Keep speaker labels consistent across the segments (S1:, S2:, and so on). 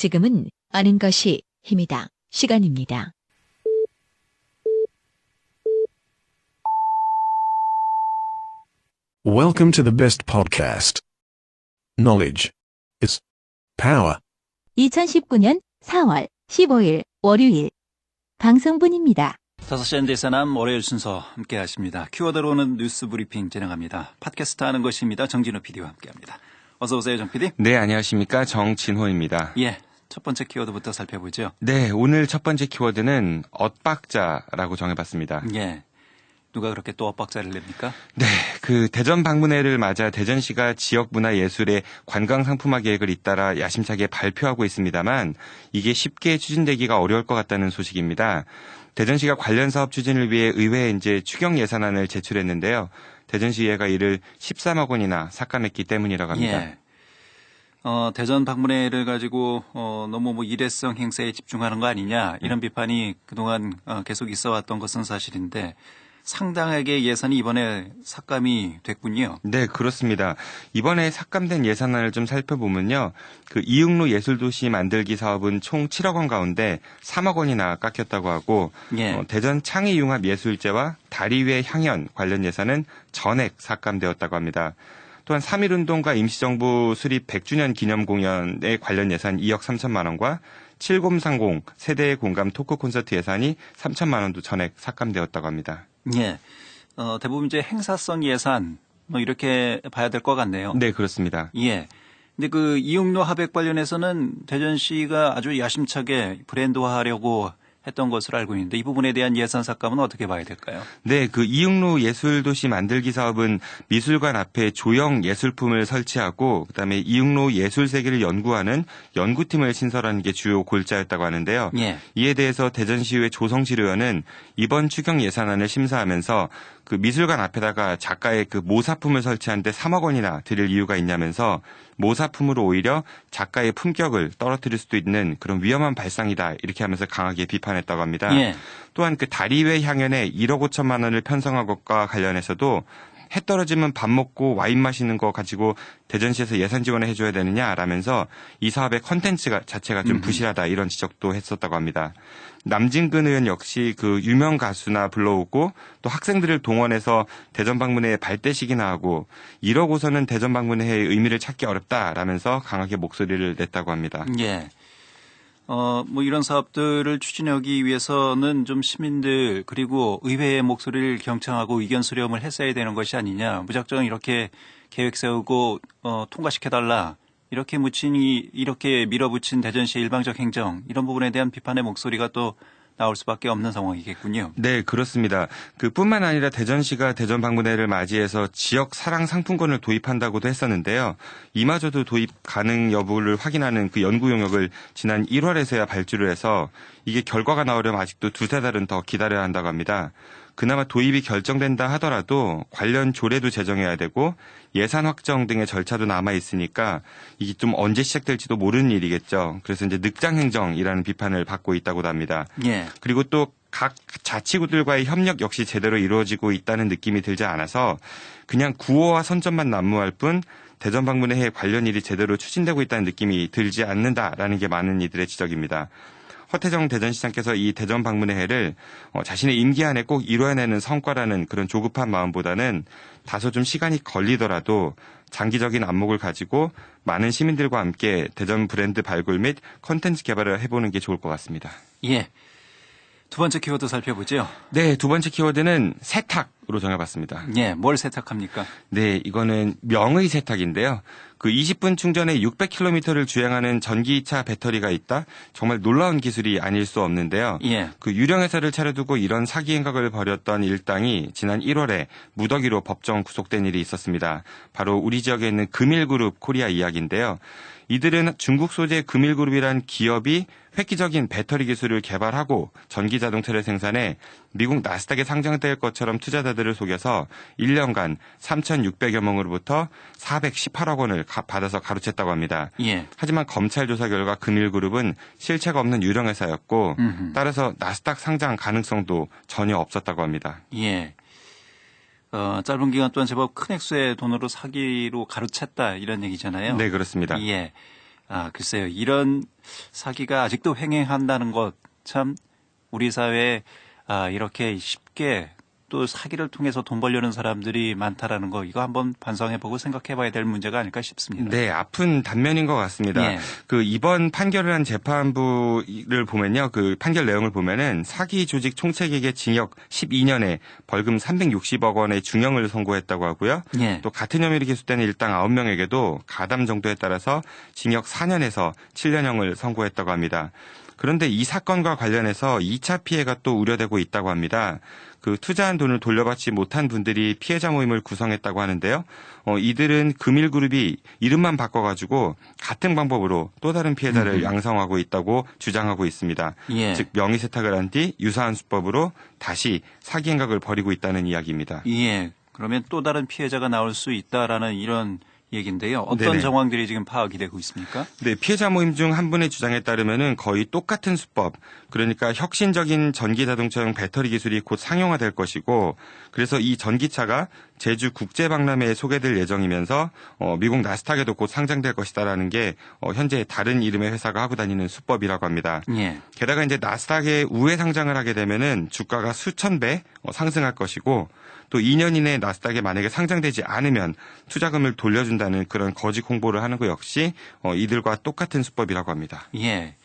S1: 지금은 아는 것이 힘이다. 시간입니다.
S2: Welcome to the best podcast. Knowledge is power.
S3: 2019년 4월 15일 월요일 방송분입니다.
S4: 5시 현대에서 남 월요일 순서 함께 하십니다. 키워드로 오는 뉴스 브리핑 진행합니다. 팟캐스트 하는 것입니다. 정진호 PD와 함께합니다. 어서 오세요, 정 PD.
S5: 네, 안녕하십니까. 정진호입니다.
S4: 예, 첫 번째 키워드부터 살펴보죠.
S5: 네, 오늘 첫 번째 키워드는 엇박자라고 정해봤습니다.
S4: 예, 누가 그렇게 또 엇박자를 냅니까?
S5: 네, 그 대전 방문회를 맞아 대전시가 지역문화예술의 관광상품화 계획을 잇따라 야심차게 발표하고 있습니다만 이게 쉽게 추진되기가 어려울 것 같다는 소식입니다. 대전시가 관련 사업 추진을 위해 의회에 이제 추경 예산안을 제출했는데요. 대전시의회가 이를 13억 원이나 삭감했기 때문이라고 합니다.
S4: 예. 대전 방문회를 가지고 너무 일회성 행사에 집중하는 거 아니냐 이런 비판이 그동안 계속 있어 왔던 것은 사실인데 상당하게 예산이 이번에 삭감이 됐군요.
S5: 네, 그렇습니다. 이번에 삭감된 예산안을 좀 살펴보면요. 그 이응로 예술도시 만들기 사업은 총 7억 원 가운데 3억 원이나 깎였다고 하고
S4: 예.
S5: 대전 창의융합예술제와 다리외 향연 관련 예산은 전액 삭감되었다고 합니다. 또한 3.1운동과 임시정부 수립 100주년 기념공연에 관련 예산 2억 3천만 원과 7030 세대의 공감 토크 콘서트 예산이 3천만 원도 전액 삭감되었다고 합니다.
S4: 예. 대부분 이제 행사성 예산 이렇게 봐야 될 것 같네요.
S5: 네, 그렇습니다.
S4: 예. 근데 그 이응로 하백 관련해서는 대전시가 아주 야심차게 브랜드화하려고 했던 것으로 알고 있는데 이 부분에 대한 예산 삭감은 어떻게 봐야 될까요?
S5: 네, 그 이응로 예술도시 만들기 사업은 미술관 앞에 조형 예술품을 설치하고 그다음에 이응로 예술세계를 연구하는 연구팀을 신설하는 게 주요 골자였다고 하는데요.
S4: 예.
S5: 이에 대해서 대전시의회 조성실 의원은 이번 추경 예산안을 심사하면서 그 미술관 앞에다가 작가의 그 모사품을 설치하는데 3억 원이나 들일 이유가 있냐면서 모사품으로 오히려 작가의 품격을 떨어뜨릴 수도 있는 그런 위험한 발상이다 이렇게 하면서 강하게 비판했다고 합니다.
S4: 예.
S5: 또한 그 다리외 향연에 1억 5천만 원을 편성한 것과 관련해서도 해 떨어지면 밥 먹고 와인 마시는 거 가지고 대전시에서 예산 지원을 해줘야 되느냐라면서 이 사업의 컨텐츠 자체가 좀 부실하다 이런 지적도 했었다고 합니다. 남진근 의원 역시 그 유명 가수나 불러오고 또 학생들을 동원해서 대전 방문회에 발대식이나 하고 1억 5선은 대전 방문회의 의미를 찾기 어렵다라면서 강하게 목소리를 냈다고 합니다.
S4: 예. 이런 사업들을 추진하기 위해서는 좀 시민들 그리고 의회의 목소리를 경청하고 의견 수렴을 했어야 되는 것이 아니냐. 무작정 이렇게 계획 세우고 통과시켜달라. 이렇게 이렇게 밀어붙인 대전시의 일방적 행정 이런 부분에 대한 비판의 목소리가 또 나올 수밖에 없는 상황이겠군요.
S5: 네, 그렇습니다. 그뿐만 아니라 대전시가 대전 방문회를 맞이해서 지역 사랑 상품권을 도입한다고도 했었는데요. 이마저도 도입 가능 여부를 확인하는 그 연구 용역을 지난 1월에서야 발주를 해서 이게 결과가 나오려면 아직도 두세 달은 더 기다려야 한다고 합니다. 그나마 도입이 결정된다 하더라도 관련 조례도 제정해야 되고 예산 확정 등의 절차도 남아 있으니까 이게 좀 언제 시작될지도 모르는 일이겠죠. 그래서 이제 늑장행정이라는 비판을 받고 있다고도 합니다.
S4: 예.
S5: 그리고 또 각 자치구들과의 협력 역시 제대로 이루어지고 있다는 느낌이 들지 않아서 그냥 구호와 선전만 난무할 뿐 대전 방문회에 관련 일이 제대로 추진되고 있다는 느낌이 들지 않는다라는 게 많은 이들의 지적입니다. 허태정 대전시장께서 이 대전 방문회를 자신의 임기 안에 꼭 이뤄내는 성과라는 그런 조급한 마음보다는 다소 좀 시간이 걸리더라도 장기적인 안목을 가지고 많은 시민들과 함께 대전 브랜드 발굴 및 콘텐츠 개발을 해보는 게 좋을 것 같습니다.
S4: 예. 두 번째 키워드 살펴보죠.
S5: 네, 두 번째 키워드는 세탁으로 정해봤습니다.
S4: 예, 뭘 세탁합니까?
S5: 네, 이거는 명의 세탁인데요. 그 20분 충전에 600km를 주행하는 전기차 배터리가 있다? 정말 놀라운 기술이 아닐 수 없는데요.
S4: 예.
S5: 그 유령 회사를 차려두고 이런 사기 행각을 벌였던 일당이 지난 1월에 무더기로 법정 구속된 일이 있었습니다. 바로 우리 지역에 있는 금일그룹 코리아 이야기인데요. 이들은 중국 소재 금일그룹이란 기업이 획기적인 배터리 기술을 개발하고 전기 자동차를 생산해 미국 나스닥에 상장될 것처럼 투자자들을 속여서 1년간 3,600여 명으로부터 418억 원을 받아서 가로챘다고 합니다.
S4: 예.
S5: 하지만 검찰 조사 결과 금일그룹은 실체가 없는 유령회사였고 따라서 나스닥 상장 가능성도 전혀 없었다고 합니다.
S4: 예. 짧은 기간 동안 제법 큰 액수의 돈으로 사기로 가로챘다 이런 얘기잖아요.
S5: 네, 그렇습니다.
S4: 예. 글쎄요. 이런 사기가 아직도 횡행한다는 것 참 우리 사회에 이렇게 쉽게 또 사기를 통해서 돈 벌려는 사람들이 많다라는 거 이거 한번 반성해보고 생각해봐야 될 문제가 아닐까 싶습니다.
S5: 네, 아픈 단면인 것 같습니다.
S4: 예.
S5: 그 이번 판결을 한 재판부를 보면요, 그 판결 내용을 보면은 사기 조직 총책에게 징역 12년에 벌금 360억 원의 중형을 선고했다고 하고요.
S4: 예.
S5: 또 같은 혐의로 기소된 일당 9명에게도 가담 정도에 따라서 징역 4년에서 7년형을 선고했다고 합니다. 그런데 이 사건과 관련해서 2차 피해가 또 우려되고 있다고 합니다. 그 투자한 돈을 돌려받지 못한 분들이 피해자 모임을 구성했다고 하는데요. 이들은 금일그룹이 이름만 바꿔가지고 같은 방법으로 또 다른 피해자를 양성하고 있다고 주장하고 있습니다.
S4: 예.
S5: 즉 명의세탁을 한 뒤 유사한 수법으로 다시 사기 행각을 벌이고 있다는 이야기입니다.
S4: 예. 그러면 또 다른 피해자가 나올 수 있다라는 이런 얘기인데요. 어떤
S5: 네네.
S4: 정황들이 지금 파악이 되고 있습니까?
S5: 네, 피해자 모임 중 한 분의 주장에 따르면은 거의 똑같은 수법, 그러니까 혁신적인 전기 자동차용 배터리 기술이 곧 상용화될 것이고, 그래서 이 전기차가 제주 국제 박람회에 소개될 예정이면서 미국 나스닥에도 곧 상장될 것이다라는 게 현재 다른 이름의 회사가 하고 다니는 수법이라고 합니다.
S4: 예.
S5: 게다가 이제 나스닥에 우회 상장을 하게 되면은 주가가 수천 배 상승할 것이고, 또 2년 이내에 나스닥에 만약에 상장되지 않으면 투자금을 돌려준다는 그런 거짓 홍보를 하는 것 역시 이들과 똑같은 수법이라고 합니다.
S4: 예.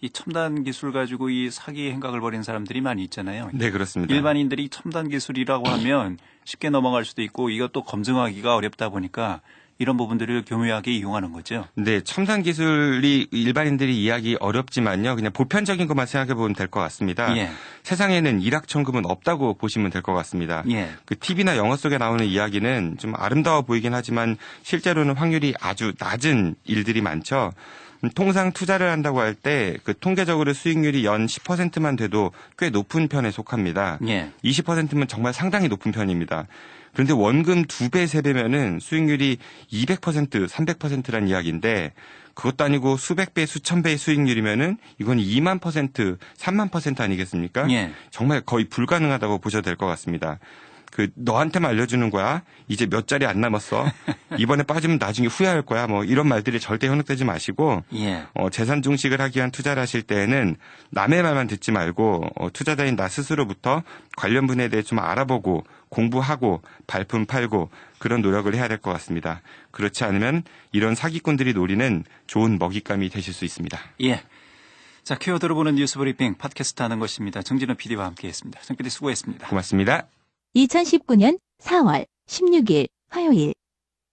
S4: 이 첨단 기술 가지고 이 사기 행각을 벌인 사람들이 많이 있잖아요.
S5: 네, 그렇습니다.
S4: 일반인들이 첨단 기술이라고 하면 쉽게 넘어갈 수도 있고 이것도 검증하기가 어렵다 보니까 이런 부분들을 교묘하게 이용하는 거죠.
S5: 네, 첨단 기술이 일반인들이 이해하기 어렵지만요. 그냥 보편적인 것만 생각해 보면 될 것 같습니다.
S4: 예.
S5: 세상에는 일확천금은 없다고 보시면 될 것 같습니다.
S4: 예.
S5: 그 TV나 영화 속에 나오는 이야기는 좀 아름다워 보이긴 하지만 실제로는 확률이 아주 낮은 일들이 많죠. 통상 투자를 한다고 할 때 그 통계적으로 수익률이 연 10%만 돼도 꽤 높은 편에 속합니다.
S4: 예.
S5: 20%면 정말 상당히 높은 편입니다. 그런데 원금 2배, 3배면은 수익률이 200%, 300%란 이야기인데 그것도 아니고 수백 배, 수천 배의 수익률이면은 이건 2만 %, 3만 % 아니겠습니까?
S4: 예.
S5: 정말 거의 불가능하다고 보셔도 될 것 같습니다. 그 너한테만 알려주는 거야. 이제 몇 자리 안 남았어. 이번에 빠지면 나중에 후회할 거야. 뭐 이런 말들이 절대 현혹되지 마시고
S4: 예.
S5: 재산 중식을 하기 위한 투자를 하실 때에는 남의 말만 듣지 말고 투자자인 나 스스로부터 관련 분야에 대해 좀 알아보고 공부하고 발품 팔고 그런 노력을 해야 될 것 같습니다. 그렇지 않으면 이런 사기꾼들이 노리는 좋은 먹잇감이 되실 수 있습니다.
S4: 예. 자, 키워드로 보는 뉴스 브리핑 팟캐스트 하는 것입니다. 정진호 PD와 함께했습니다. 정 PD 수고했습니다.
S5: 고맙습니다.
S3: 2019년 4월 16일 화요일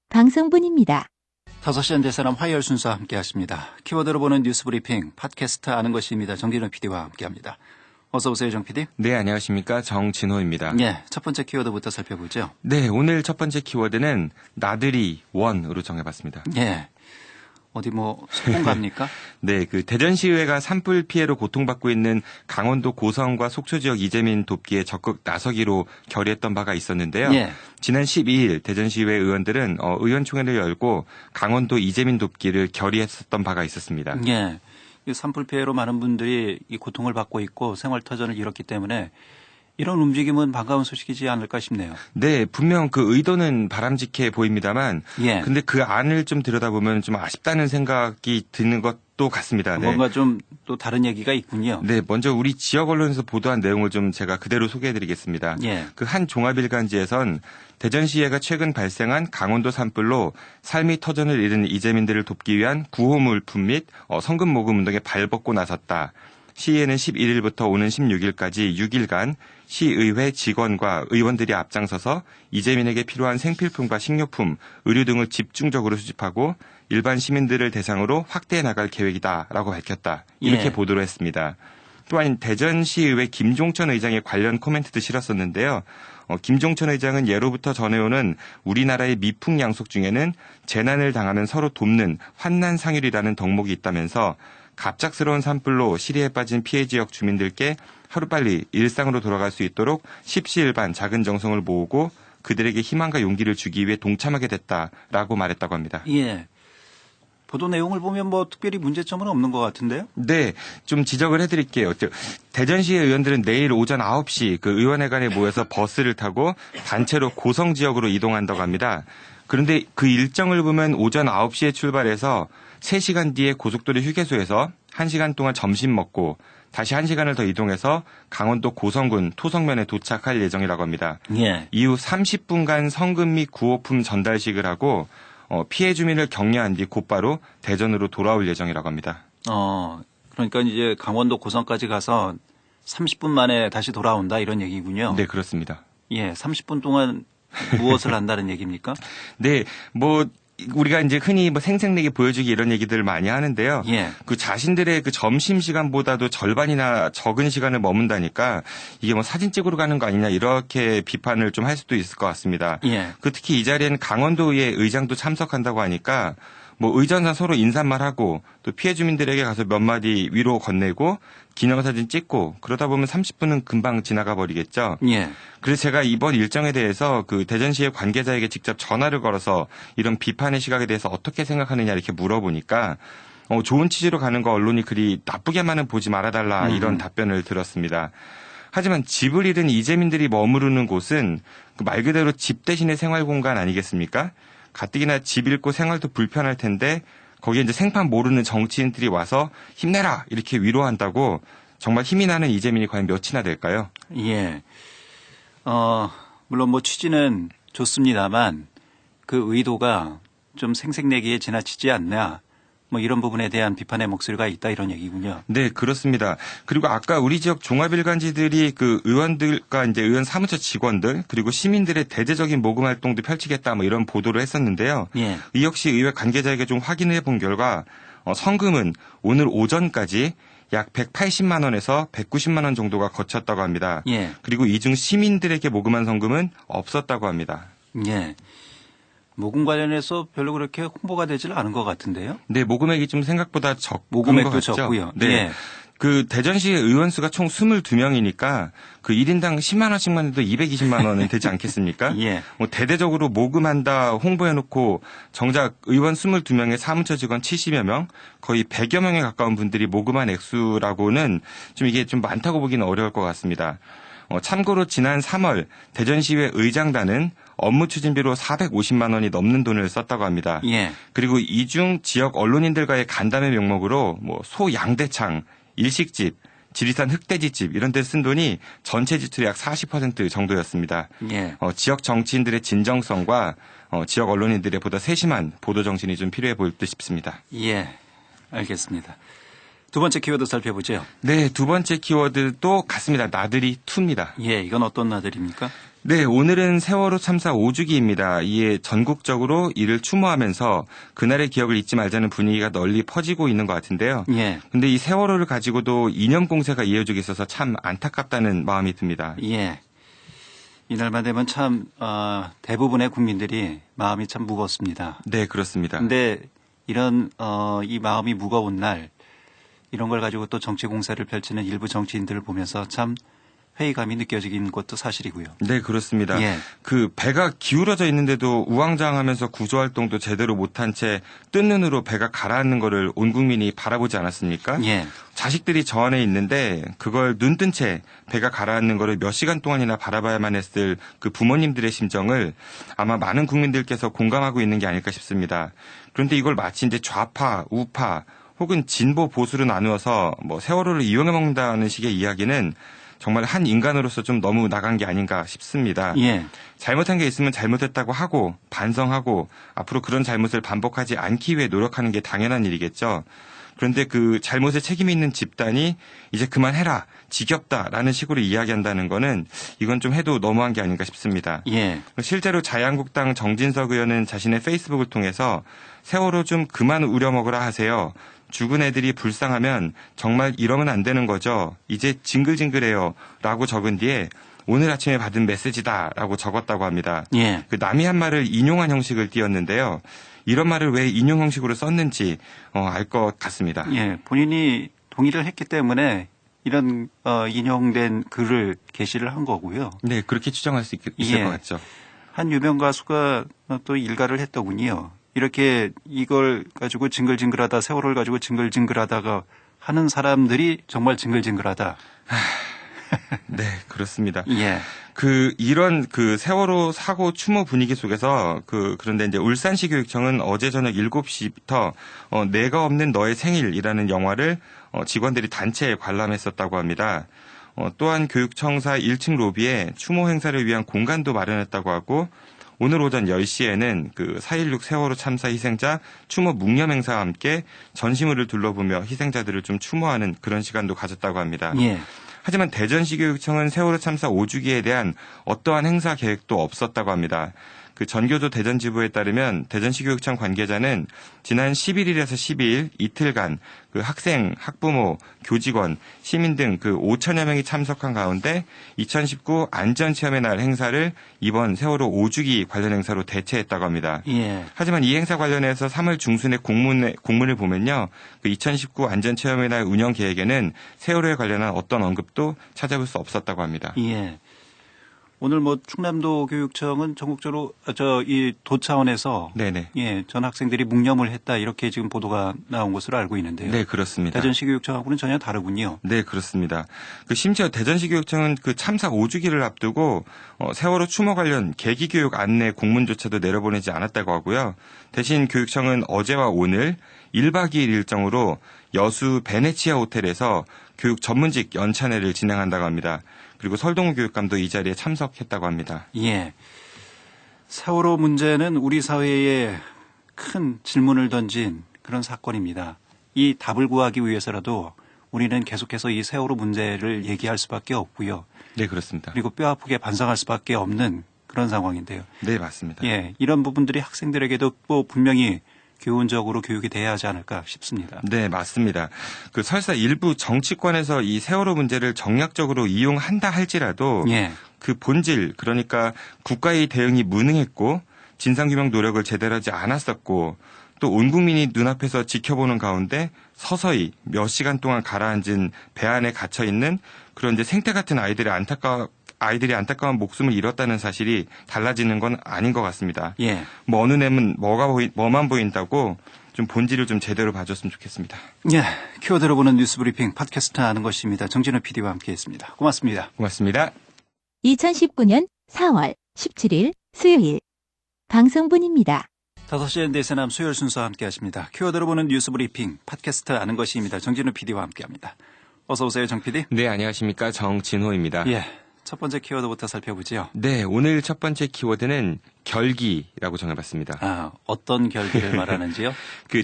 S3: 방송분입니다.
S4: 5시 현대 사람 화요일 순서 함께 하십니다. 키워드로 보는 뉴스 브리핑 팟캐스트 아는 것입니다. 정진호 PD와 함께합니다. 어서 오세요, 정 PD.
S5: 네, 안녕하십니까. 정진호입니다.
S4: 예, 첫 번째 키워드부터 살펴보죠.
S5: 네, 오늘 첫 번째 키워드는 나들이 원으로 정해봤습니다.
S4: 예. 어디 뭐 소풍 갑니까?
S5: 네, 그 대전시의회가 산불 피해로 고통받고 있는 강원도 고성과 속초 지역 이재민 돕기에 적극 나서기로 결의했던 바가 있었는데요.
S4: 예.
S5: 지난 12일 대전시의회 의원들은 의원총회를 열고 강원도 이재민 돕기를 결의했었던 바가 있었습니다.
S4: 예. 이 산불 피해로 많은 분들이 이 고통을 받고 있고 생활 터전을 잃었기 때문에 이런 움직임은 반가운 소식이지 않을까 싶네요.
S5: 네, 분명 그 의도는 바람직해 보입니다만,
S4: 예.
S5: 근데 그 안을 좀 들여다보면 좀 아쉽다는 생각이 드는 것도 같습니다. 네.
S4: 뭔가 좀 또 다른 얘기가 있군요.
S5: 네, 먼저 우리 지역 언론에서 보도한 내용을 좀 제가 그대로 소개해드리겠습니다.
S4: 예.
S5: 그 한 종합일간지에선 대전시의회가 최근 발생한 강원도 산불로 삶이 터전을 잃은 이재민들을 돕기 위한 구호 물품 및 성금 모금 운동에 발벗고 나섰다. 시의회는 11일부터 오는 16일까지 6일간 시의회 직원과 의원들이 앞장서서 이재민에게 필요한 생필품과 식료품, 의류 등을 집중적으로 수집하고 일반 시민들을 대상으로 확대해 나갈 계획이다라고 밝혔다. 이렇게
S4: 예.
S5: 보도를 했습니다. 또한 대전시의회 김종천 의장의 관련 코멘트도 실었었는데요. 김종천 의장은 예로부터 전해오는 우리나라의 미풍양속 중에는 재난을 당하면 서로 돕는 환난상율이라는 덕목이 있다면서 갑작스러운 산불로 시리에 빠진 피해 지역 주민들께 하루빨리 일상으로 돌아갈 수 있도록 십시일반 작은 정성을 모으고 그들에게 희망과 용기를 주기 위해 동참하게 됐다라고 말했다고 합니다.
S4: 예. 보도 내용을 보면 뭐 특별히 문제점은 없는 것 같은데요?
S5: 네, 좀 지적을 해드릴게요. 대전시의 의원들은 내일 오전 9시 그 의원회관에 모여서 버스를 타고 단체로 고성 지역으로 이동한다고 합니다. 그런데 그 일정을 보면 오전 9시에 출발해서 3시간 뒤에 고속도로 휴게소에서 1시간 동안 점심 먹고 다시 1시간을 더 이동해서 강원도 고성군 토성면에 도착할 예정이라고 합니다.
S4: 예.
S5: 이후 30분간 성금 및 구호품 전달식을 하고 피해 주민을 격려한 뒤 곧바로 대전으로 돌아올 예정이라고 합니다.
S4: 그러니까 이제 강원도 고성까지 가서 30분 만에 다시 돌아온다 이런 얘기군요.
S5: 네, 그렇습니다.
S4: 예, 30분 동안 무엇을 한다는 얘기입니까?
S5: 네, 우리가 이제 흔히 생생내게 보여주기 이런 얘기들을 많이 하는데요.
S4: 예.
S5: 그 자신들의 그 점심 시간보다도 절반이나 적은 시간을 머문다니까 이게 사진 찍으러 가는 거 아니냐 이렇게 비판을 좀 할 수도 있을 것 같습니다.
S4: 예.
S5: 특히 이 자리에는 강원도의 의장도 참석한다고 하니까 의전상 서로 인사말하고 또 피해 주민들에게 가서 몇 마디 위로 건네고 기념사진 찍고 그러다 보면 30분은 금방 지나가 버리겠죠.
S4: 예.
S5: 그래서 제가 이번 일정에 대해서 그 대전시의 관계자에게 직접 전화를 걸어서 이런 비판의 시각에 대해서 어떻게 생각하느냐 이렇게 물어보니까 좋은 취지로 가는 거 언론이 그리 나쁘게만은 보지 말아달라 이런 답변을 들었습니다. 하지만 집을 잃은 이재민들이 머무르는 곳은 말 그대로 집 대신의 생활 공간 아니겠습니까? 가뜩이나 집 잃고 생활도 불편할 텐데 거기에 이제 생판 모르는 정치인들이 와서 힘내라 이렇게 위로한다고 정말 힘이 나는 이재민이 과연 몇이나 될까요?
S4: 예. 물론 취지는 좋습니다만 그 의도가 좀 생색내기에 지나치지 않나 이런 부분에 대한 비판의 목소리가 있다 이런 얘기군요.
S5: 네, 그렇습니다. 그리고 아까 우리 지역 종합일간지들이 그 의원들과 이제 의원 사무처 직원들 그리고 시민들의 대대적인 모금 활동도 펼치겠다 이런 보도를 했었는데요.
S4: 예.
S5: 이 역시 의회 관계자에게 좀 확인해 본 결과 성금은 오늘 오전까지 약 180만 원에서 190만 원 정도가 거쳤다고 합니다.
S4: 예.
S5: 그리고 이 중 시민들에게 모금한 성금은 없었다고 합니다.
S4: 예. 모금 관련해서 별로 그렇게 홍보가 되질 않은 것 같은데요.
S5: 네, 모금액이 좀 생각보다 적은
S4: 모금액도
S5: 것 같죠.
S4: 적고요.
S5: 네.
S4: 예.
S5: 그 대전시 의원 수가 총 22명이니까 그 1인당 10만 원씩만 해도 220만 원은 되지 않겠습니까?
S4: 예.
S5: 대대적으로 모금한다 홍보해놓고 정작 의원 22명의 사무처 직원 70여 명, 거의 100여 명에 가까운 분들이 모금한 액수라고는 좀 이게 좀 많다고 보기는 어려울 것 같습니다. 참고로 지난 3월 대전시의회 의장단은 업무 추진비로 450만 원이 넘는 돈을 썼다고 합니다.
S4: 예.
S5: 그리고 이 중 지역 언론인들과의 간담회 명목으로 소양대창, 일식집, 지리산 흑돼지집 이런 데 쓴 돈이 전체 지출의 약 40% 정도였습니다.
S4: 예.
S5: 지역 정치인들의 진정성과 지역 언론인들의 보다 세심한 보도 정신이 좀 필요해 보일 듯 싶습니다.
S4: 예. 알겠습니다. 두 번째 키워드 살펴보죠.
S5: 네, 두 번째 키워드도 같습니다. 나들이 2입니다.
S4: 예, 이건 어떤 나들입니까?
S5: 네, 오늘은 세월호 참사 5주기입니다. 이에 전국적으로 이를 추모하면서 그날의 기억을 잊지 말자는 분위기가 널리 퍼지고 있는 것 같은데요.
S4: 예.
S5: 근데 이 세월호를 가지고도 이념 공세가 이어지고 있어서 참 안타깝다는 마음이 듭니다.
S4: 예. 이날만 되면 참 대부분의 국민들이 마음이 참 무겁습니다.
S5: 네, 그렇습니다.
S4: 근데 이런 이 마음이 무거운 날 이런 걸 가지고 또 정치 공세를 펼치는 일부 정치인들을 보면서 참 회의감이 느껴지긴 것도 사실이고요.
S5: 네, 그렇습니다.
S4: 예.
S5: 그 배가 기울어져 있는데도 우왕좌왕하면서 구조활동도 제대로 못한 채 뜬 눈으로 배가 가라앉는 거를 온 국민이 바라보지 않았습니까?
S4: 예.
S5: 자식들이 저 안에 있는데 그걸 눈 뜬 채 배가 가라앉는 거를 몇 시간 동안이나 바라봐야만 했을 그 부모님들의 심정을 아마 많은 국민들께서 공감하고 있는 게 아닐까 싶습니다. 그런데 이걸 마치 이제 좌파, 우파 혹은 진보 보수로 나누어서 세월호를 이용해 먹는다는 식의 이야기는 정말 한 인간으로서 좀 너무 나간 게 아닌가 싶습니다.
S4: 예.
S5: 잘못한 게 있으면 잘못했다고 하고 반성하고 앞으로 그런 잘못을 반복하지 않기 위해 노력하는 게 당연한 일이겠죠. 그런데 그 잘못에 책임이 있는 집단이 이제 그만해라, 지겹다라는 식으로 이야기한다는 거는 이건 좀 해도 너무한 게 아닌가 싶습니다.
S4: 예.
S5: 실제로 자유한국당 정진석 의원은 자신의 페이스북을 통해서 세월호 좀 그만 우려먹으라 하세요. 죽은 애들이 불쌍하면 정말 이러면 안 되는 거죠. 이제 징글징글해요. 라고 적은 뒤에 오늘 아침에 받은 메시지다. 라고 적었다고 합니다.
S4: 예.
S5: 그 남이 한 말을 인용한 형식을 띄웠는데요. 이런 말을 왜 인용 형식으로 썼는지 알 것 같습니다.
S4: 예. 본인이 동의를 했기 때문에 이런 인용된 글을 게시를 한 거고요.
S5: 네, 그렇게 추정할 수 있을
S4: 예.
S5: 것 같죠.
S4: 한 유명 가수가 또 일가를 했더군요. 이렇게 이걸 가지고 징글징글하다, 세월호를 가지고 징글징글하다가 하는 사람들이 정말 징글징글하다.
S5: 네, 그렇습니다.
S4: 예.
S5: 이런 세월호 사고 추모 분위기 속에서 그런데 이제 울산시 교육청은 어제 저녁 7시부터 내가 없는 너의 생일이라는 영화를 직원들이 단체에 관람했었다고 합니다. 또한 교육청사 1층 로비에 추모 행사를 위한 공간도 마련했다고 하고 오늘 오전 10시에는 4.16 세월호 참사 희생자 추모 묵념 행사와 함께 전시물을 둘러보며 희생자들을 좀 추모하는 그런 시간도 가졌다고 합니다.
S4: 예.
S5: 하지만 대전시 교육청은 세월호 참사 5주기에 대한 어떠한 행사 계획도 없었다고 합니다. 전교조 대전지부에 따르면 대전시 교육청 관계자는 지난 11일에서 12일 이틀간 학생, 학부모, 교직원, 시민 등 5천여 명이 참석한 가운데 2019 안전체험의 날 행사를 이번 세월호 5주기 관련 행사로 대체했다고 합니다.
S4: 예.
S5: 하지만 이 행사 관련해서 3월 중순에 공문을 보면요. 2019 안전체험의 날 운영 계획에는 세월호에 관련한 어떤 언급도 찾아볼 수 없었다고 합니다.
S4: 예. 오늘 충남도 교육청은 전국적으로 이 도 차원에서
S5: 네네.
S4: 예, 전 학생들이 묵념을 했다 이렇게 지금 보도가 나온 것으로 알고 있는데요.
S5: 네, 그렇습니다.
S4: 대전시 교육청하고는 전혀 다르군요.
S5: 네, 그렇습니다. 심지어 대전시 교육청은 참사 5주기를 앞두고 세월호 추모 관련 계기 교육 안내 공문조차도 내려보내지 않았다고 하고요. 대신 교육청은 어제와 오늘 1박 2일 일정으로 여수 베네치아 호텔에서 교육 전문직 연찬회를 진행한다고 합니다. 그리고 설동우 교육감도 이 자리에 참석했다고 합니다.
S4: 예. 세월호 문제는 우리 사회에 큰 질문을 던진 그런 사건입니다. 이 답을 구하기 위해서라도 우리는 계속해서 이 세월호 문제를 얘기할 수밖에 없고요.
S5: 네, 그렇습니다.
S4: 그리고 뼈아프게 반성할 수밖에 없는 그런 상황인데요.
S5: 네, 맞습니다.
S4: 예. 이런 부분들이 학생들에게도 분명히 교훈적으로 교육이 돼야 하지 않을까 싶습니다.
S5: 네, 맞습니다. 설사 일부 정치권에서 이 세월호 문제를 정략적으로 이용한다 할지라도
S4: 예.
S5: 본질, 그러니까 국가의 대응이 무능했고 진상규명 노력을 제대로 하지 않았었고 또 온 국민이 눈앞에서 지켜보는 가운데 서서히 몇 시간 동안 가라앉은 배 안에 갇혀 있는 그런 이제 생태 같은 아이들이 안타까운 목숨을 잃었다는 사실이 달라지는 건 아닌 것 같습니다.
S4: 예.
S5: 어느 뇌는 뭐만 보인다고 좀 본질을 좀 제대로 봐줬으면 좋겠습니다.
S4: 예. 키워드로 보는 뉴스 브리핑 팟캐스트 하는 것입니다. 정진우 PD와 함께했습니다. 고맙습니다.
S5: 고맙습니다.
S3: 2019년 4월 17일 수요일 방송분입니다.
S4: 5시엔 대세남 수요일 순서 함께하십니다. 키워드로 보는 뉴스 브리핑 팟캐스트 아는 것입니다. 정진우 PD와 함께합니다. 어서 오세요, 정 PD.
S5: 네, 안녕하십니까. 정진호입니다.
S4: 예. 첫 번째 키워드부터 살펴보죠.
S5: 네, 오늘 첫 번째 키워드는 결기라고 정해봤습니다.
S4: 아, 어떤 결기를 말하는지요?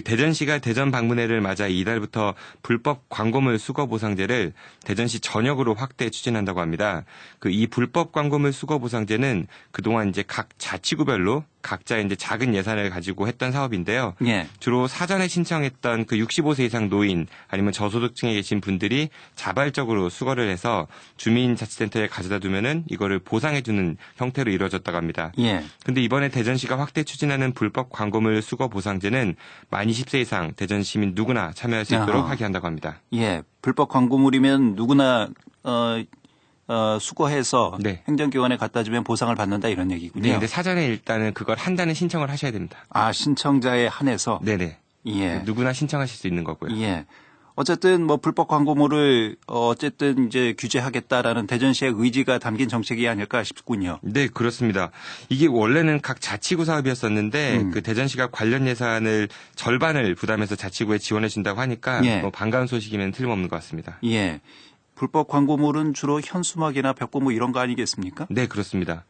S5: 대전시가 대전 방문회를 맞아 이달부터 불법 광고물 수거 보상제를 대전시 전역으로 확대 추진한다고 합니다. 이 불법 광고물 수거 보상제는 그동안 이제 각 자치구별로 각자 이제 작은 예산을 가지고 했던 사업인데요.
S4: 예.
S5: 주로 사전에 신청했던 65세 이상 노인 아니면 저소득층에 계신 분들이 자발적으로 수거를 해서 주민자치센터에 가져다 두면은 이거를 보상해주는 형태로 이루어졌다고 합니다.
S4: 예.
S5: 근데 이번에 대전시가 확대 추진하는 불법 광고물 수거 보상제는 만 20세 이상 대전 시민 누구나 참여할 수 있도록 하게 한다고 합니다.
S4: 예. 불법 광고물이면 누구나 수거해서
S5: 네.
S4: 행정기관에 갖다 주면 보상을 받는다 이런 얘기군요.
S5: 네, 근데 사전에 일단은 그걸 한다는 신청을 하셔야 됩니다.
S4: 아, 신청자에 한해서?
S5: 네네.
S4: 예.
S5: 누구나 신청하실 수 있는 거고요.
S4: 예. 어쨌든 불법 광고물을 어쨌든 이제 규제하겠다라는 대전시의 의지가 담긴 정책이 아닐까 싶군요.
S5: 네, 그렇습니다. 이게 원래는 각 자치구 사업이었었는데 대전시가 관련 예산을 절반을 부담해서 자치구에 지원해 준다고 하니까
S4: 예.
S5: 반가운 소식이면 틀림없는 것 같습니다.
S4: 예. 불법 광고물은 주로 현수막이나 벽고 이런 거 아니겠습니까?
S5: 네, 그렇습니다.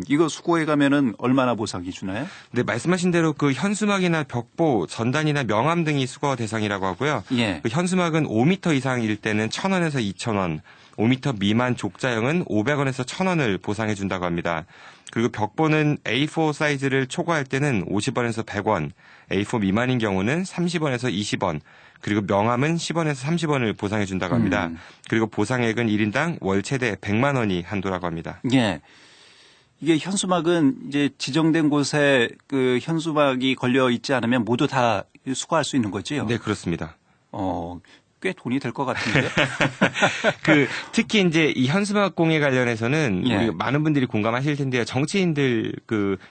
S4: 이거 수거해 가면은 얼마나 보상이 주나요?
S5: 네, 말씀하신 대로 현수막이나 벽보, 전단이나 명함 등이 수거 대상이라고 하고요.
S4: 예.
S5: 현수막은 5m 이상일 때는 1,000원에서 2,000원, 5m 미만 족자형은 500원에서 1,000원을 보상해 준다고 합니다. 그리고 벽보는 A4 사이즈를 초과할 때는 50원에서 100원, A4 미만인 경우는 30원에서 20원, 그리고 명함은 10원에서 30원을 보상해 준다고 합니다. 그리고 보상액은 1인당 월 최대 100만 원이 한도라고 합니다.
S4: 예. 이게 현수막은 이제 지정된 곳에 현수막이 걸려 있지 않으면 모두 다 수거할 수 있는 거지요?
S5: 네, 그렇습니다.
S4: 꽤 돈이 될 것 같은데.
S5: 특히 이제 이 현수막 공예 관련해서는
S4: 예.
S5: 우리 많은 분들이 공감하실 텐데요. 정치인들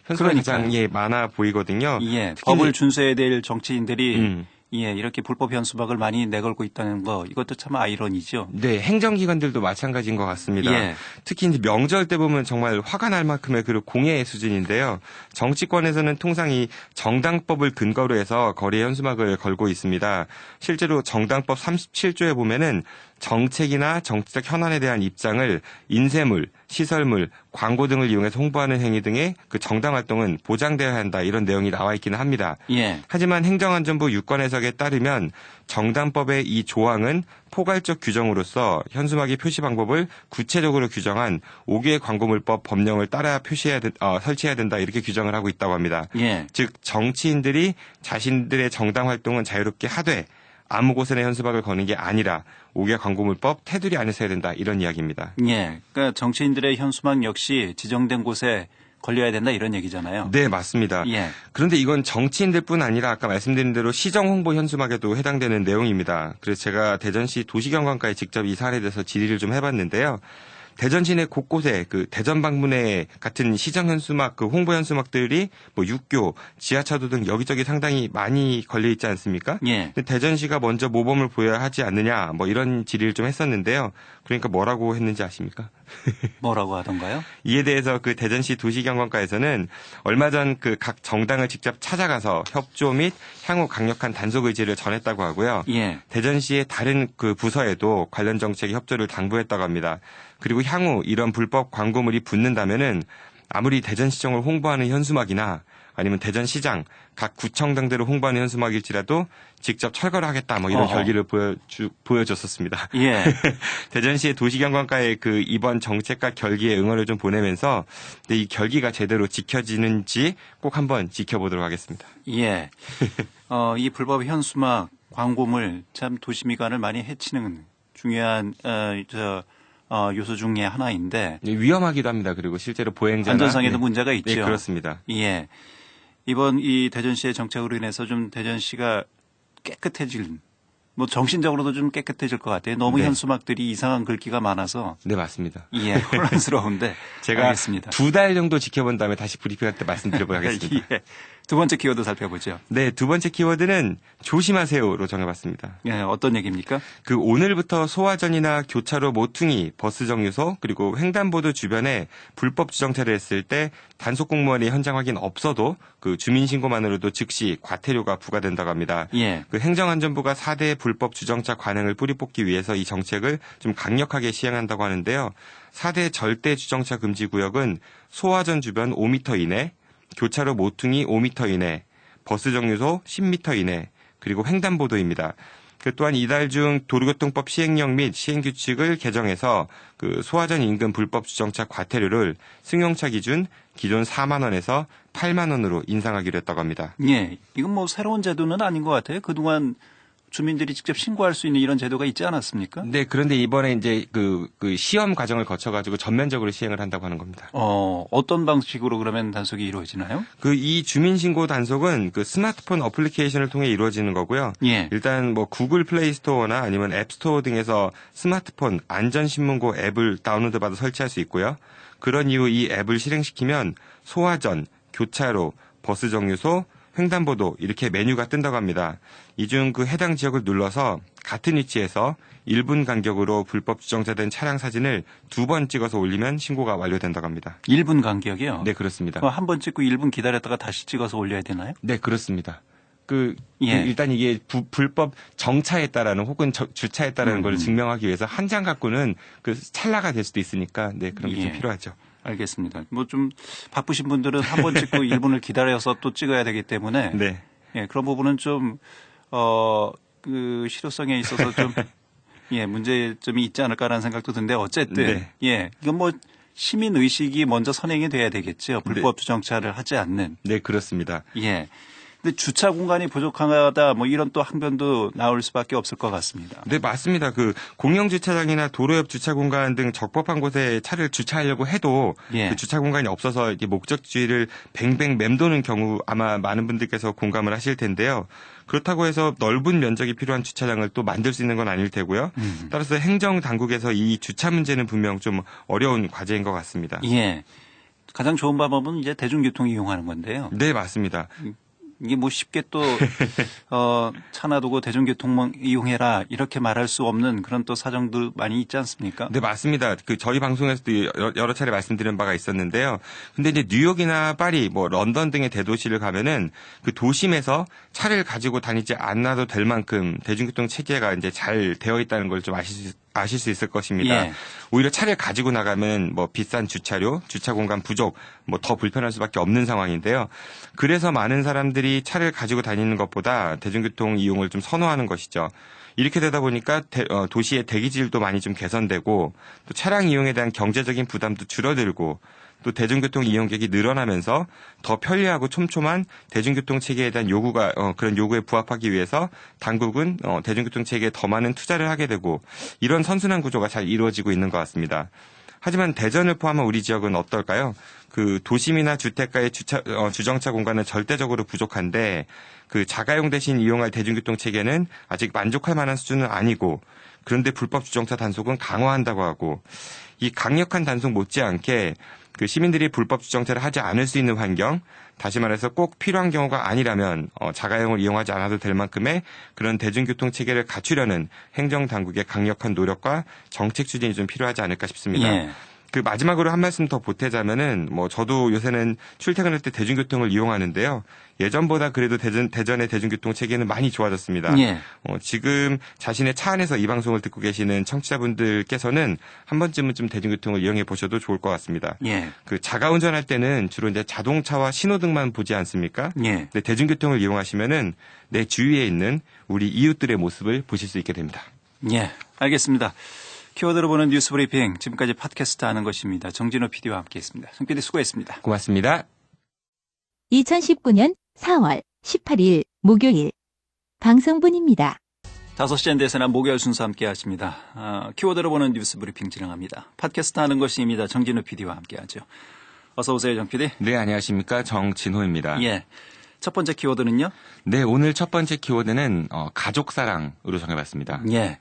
S5: 현수막이 가장 많아 보이거든요.
S4: 예.
S5: 특히
S4: 법을 준수해야 될 정치인들이 예, 이렇게 불법 현수막을 많이 내걸고 있다는 거 이것도 참 아이러니죠.
S5: 네, 행정기관들도 마찬가지인 것 같습니다.
S4: 예.
S5: 특히 이제 명절 때 보면 정말 화가 날 만큼의 그 공예 수준인데요. 정치권에서는 통상 이 정당법을 근거로 해서 거리에 현수막을 걸고 있습니다. 실제로 정당법 37조에 보면은 정책이나 정치적 현안에 대한 입장을 인쇄물, 시설물, 광고 등을 이용해서 홍보하는 행위 등의 그 정당 활동은 보장되어야 한다 이런 내용이 나와 있기는 합니다.
S4: 예.
S5: 하지만 행정안전부 유권 해석에 따르면 정당법의 이 조항은 포괄적 규정으로서 현수막의 표시 방법을 구체적으로 규정한 5개의 광고물법 법령을 따라 설치해야 된다 이렇게 규정을 하고 있다고 합니다.
S4: 예.
S5: 즉 정치인들이 자신들의 정당 활동은 자유롭게 하되 아무 곳에나 현수막을 거는 게 아니라 5개 광고물법 테두리 안에서 해야 된다 이런 이야기입니다.
S4: 예. 그러니까 정치인들의 현수막 역시 지정된 곳에 걸려야 된다 이런 얘기잖아요.
S5: 네, 맞습니다.
S4: 예.
S5: 그런데 이건 정치인들뿐 아니라 아까 말씀드린 대로 시정 홍보 현수막에도 해당되는 내용입니다. 그래서 제가 대전시 도시경관과에 직접 이 사안에 대해서 질의를 좀 해봤는데요. 대전 시내 곳곳에 그 대전 방문회 같은 시정 현수막, 그 홍보 현수막들이 뭐 육교, 지하차도 등 여기저기 상당히 많이 걸려 있지 않습니까?
S4: 예.
S5: 근데 대전시가 먼저 모범을 보여야 하지 않느냐, 뭐 이런 질의를 좀 했었는데요. 그러니까 뭐라고 했는지 아십니까?
S4: 뭐라고 하던가요?
S5: 이에 대해서 그 대전시 도시경관과에서는 얼마 전 그 각 정당을 직접 찾아가서 협조 및 향후 강력한 단속 의지를 전했다고 하고요.
S4: 예.
S5: 대전시의 다른 그 부서에도 관련 정책의 협조를 당부했다고 합니다. 그리고 향후 이런 불법 광고물이 붙는다면은 아무리 대전시청을 홍보하는 현수막이나 아니면 대전시장, 각 구청 등대로 홍보하는 현수막일지라도 직접 철거를 하겠다 뭐 이런 결기를 보여줬었습니다.
S4: 예.
S5: 대전시의 도시경관과의 그 이번 정책과 결기에 응원을 좀 보내면서 이 결기가 제대로 지켜지는지 꼭 한번 지켜보도록 하겠습니다.
S4: 예. 이 불법 현수막 광고물 참 도시미관을 많이 해치는 중요한 요소 중에 하나인데
S5: 위험하기도 합니다. 그리고 실제로 보행자나
S4: 안전상에도 문제가 있죠.
S5: 네, 그렇습니다.
S4: 예. 이번 이 대전시의 정책으로 인해서 좀 대전시가 깨끗해질, 뭐 정신적으로도 좀 깨끗해질 것 같아요. 너무
S5: 네.
S4: 현수막들이 이상한 글귀가 많아서.
S5: 네, 맞습니다.
S4: 예, 혼란스러운데.
S5: 제가
S4: 알겠습니다.
S5: 2달 정도 지켜본 다음에 다시 브리핑할 때 말씀드려보도록 하겠습니다.
S4: 예. 두 번째 키워드 살펴보죠.
S5: 네, 두 번째 키워드는 조심하세요로 정해봤습니다.
S4: 예, 어떤 얘기입니까?
S5: 그 오늘부터 소화전이나 교차로 모퉁이, 버스 정류소 그리고 횡단보도 주변에 불법 주정차를 했을 때 단속 공무원이 현장 확인 없어도 그 주민 신고만으로도 즉시 과태료가 부과된다고 합니다.
S4: 예.
S5: 그 행정안전부가 4대 불법 주정차 관행을 뿌리 뽑기 위해서 이 정책을 좀 강력하게 시행한다고 하는데요. 4대 절대 주정차 금지 구역은 소화전 주변 5m 이내, 교차로 모퉁이 5m 이내, 버스 정류소 10m 이내, 그리고 횡단보도입니다. 그 또한 이달 중 도로교통법 시행령 및 시행규칙을 개정해서 그 소화전 인근 불법 주정차 과태료를 승용차 기준 4만 원에서 8만 원으로 인상하기로 했다고 합니다.
S4: 예. 이건 뭐 새로운 제도는 아닌 것 같아요. 그동안 주민들이 직접 신고할 수 있는 이런 제도가 있지 않았습니까?
S5: 네, 그런데 이번에 이제 그 시험 과정을 거쳐가지고 전면적으로 시행을 한다고 하는 겁니다.
S4: 어떤 방식으로 그러면 단속이 이루어지나요?
S5: 이 주민신고 단속은 그 스마트폰 어플리케이션을 통해 이루어지는 거고요.
S4: 예.
S5: 일단 뭐 구글 플레이 스토어나 아니면 앱 스토어 등에서 스마트폰 안전신문고 앱을 다운로드 받아 설치할 수 있고요. 그런 이후 이 앱을 실행시키면 소화전, 교차로, 버스 정류소, 횡단보도 이렇게 메뉴가 뜬다고 합니다. 이 중 그 해당 지역을 눌러서 같은 위치에서 1분 간격으로 불법 주정차된 차량 사진을 2번 찍어서 올리면 신고가 완료된다고 합니다.
S4: 1분 간격이요?
S5: 네, 그렇습니다.
S4: 한 번 찍고 1분 기다렸다가 다시 찍어서 올려야 되나요?
S5: 네, 그렇습니다.
S4: 예.
S5: 일단 이게 불법 정차했다라는 혹은 주차했다라는 걸 증명하기 위해서 한 장 갖고는 그 찰나가 될 수도 있으니까 네, 그런 게 좀 필요하죠.
S4: 알겠습니다. 뭐 좀 바쁘신 분들은 한 번 찍고 1분을 기다려서 또 찍어야 되기 때문에
S5: 네.
S4: 예, 그런 부분은 좀 그 실효성에 있어서 좀 예, 문제점이 있지 않을까라는 생각도 드는데 어쨌든
S5: 네.
S4: 예, 이건 뭐 시민 의식이 먼저 선행이 돼야 되겠죠. 불법 주정차를 하지 않는.
S5: 네, 그렇습니다.
S4: 예. 근데 주차 공간이 부족하다 뭐 이런 또 항변도 나올 수밖에 없을 것 같습니다.
S5: 네, 맞습니다. 그 공영 주차장이나 도로 옆 주차 공간 등 적법한 곳에 차를 주차하려고 해도
S4: 예.
S5: 그 주차 공간이 없어서 이게 목적지를 뱅뱅 맴도는 경우 아마 많은 분들께서 공감을 하실 텐데요. 그렇다고 해서 넓은 면적이 필요한 주차장을 또 만들 수 있는 건 아닐 테고요. 따라서 행정 당국에서 이 주차 문제는 분명 좀 어려운 과제인 것 같습니다.
S4: 예. 가장 좋은 방법은 이제 대중교통 이용하는 건데요.
S5: 네, 맞습니다.
S4: 이게 뭐 쉽게 또 차 놔두고 대중교통 이용해라 이렇게 말할 수 없는 그런 또 사정도 많이 있지 않습니까?
S5: 네, 맞습니다. 그 저희 방송에서도 여러 차례 말씀드린 바가 있었는데요. 근데 이제 뉴욕이나 파리, 뭐 런던 등의 대도시를 가면은 그 도심에서 차를 가지고 다니지 않아도 될 만큼 대중교통 체계가 이제 잘 되어 있다는 걸 좀 아실 수 있을 것입니다.
S4: 예.
S5: 오히려 차를 가지고 나가면 뭐 비싼 주차료, 주차 공간 부족, 뭐 더 불편할 수밖에 없는 상황인데요. 그래서 많은 사람들이 차를 가지고 다니는 것보다 대중교통 이용을 좀 선호하는 것이죠. 이렇게 되다 보니까 도시의 대기질도 많이 좀 개선되고 또 차량 이용에 대한 경제적인 부담도 줄어들고 또 대중교통 이용객이 늘어나면서 더 편리하고 촘촘한 대중교통 체계에 대한 그런 요구에 부합하기 위해서 당국은 대중교통 체계에 더 많은 투자를 하게 되고 이런 선순환 구조가 잘 이루어지고 있는 것 같습니다. 하지만 대전을 포함한 우리 지역은 어떨까요? 그 도심이나 주택가의 주정차 공간은 절대적으로 부족한데 그 자가용 대신 이용할 대중교통 체계는 아직 만족할 만한 수준은 아니고 그런데 불법 주정차 단속은 강화한다고 하고 이 강력한 단속 못지않게 그 시민들이 불법 주정차를 하지 않을 수 있는 환경, 다시 말해서 꼭 필요한 경우가 아니라면 자가용을 이용하지 않아도 될 만큼의 그런 대중교통 체계를 갖추려는 행정당국의 강력한 노력과 정책 추진이 좀 필요하지 않을까 싶습니다.
S4: 예.
S5: 그 마지막으로 한 말씀 더 보태자면은 뭐 저도 요새는 출퇴근할 때 대중교통을 이용하는데요. 예전보다 그래도 대전의 대중교통 체계는 많이 좋아졌습니다.
S4: 예.
S5: 지금 자신의 차 안에서 이 방송을 듣고 계시는 청취자분들께서는 한 번쯤은 좀 대중교통을 이용해 보셔도 좋을 것 같습니다.
S4: 예.
S5: 그 자가 운전할 때는 주로 이제 자동차와 신호등만 보지 않습니까?
S4: 예.
S5: 근데 대중교통을 이용하시면은 내 주위에 있는 우리 이웃들의 모습을 보실 수 있게 됩니다.
S4: 예. 알겠습니다. 키워드로 보는 뉴스 브리핑 지금까지 팟캐스트 하는 것입니다. 정진호 PD와 함께했습니다. 송 PD 수고했습니다.
S5: 고맙습니다.
S3: 2019년 4월 18일 목요일 방송분입니다.
S4: 5시엔 대세나 목요일 순서 함께 하십니다. 키워드로 보는 뉴스 브리핑 진행합니다. 팟캐스트 하는 것입니다. 정진호 PD와 함께하죠. 어서 오세요, 정 PD.
S5: 네, 안녕하십니까. 정진호입니다.
S4: 예. 첫 번째 키워드는요?
S5: 네, 오늘 첫 번째 키워드는 가족사랑으로 정해봤습니다.
S4: 예.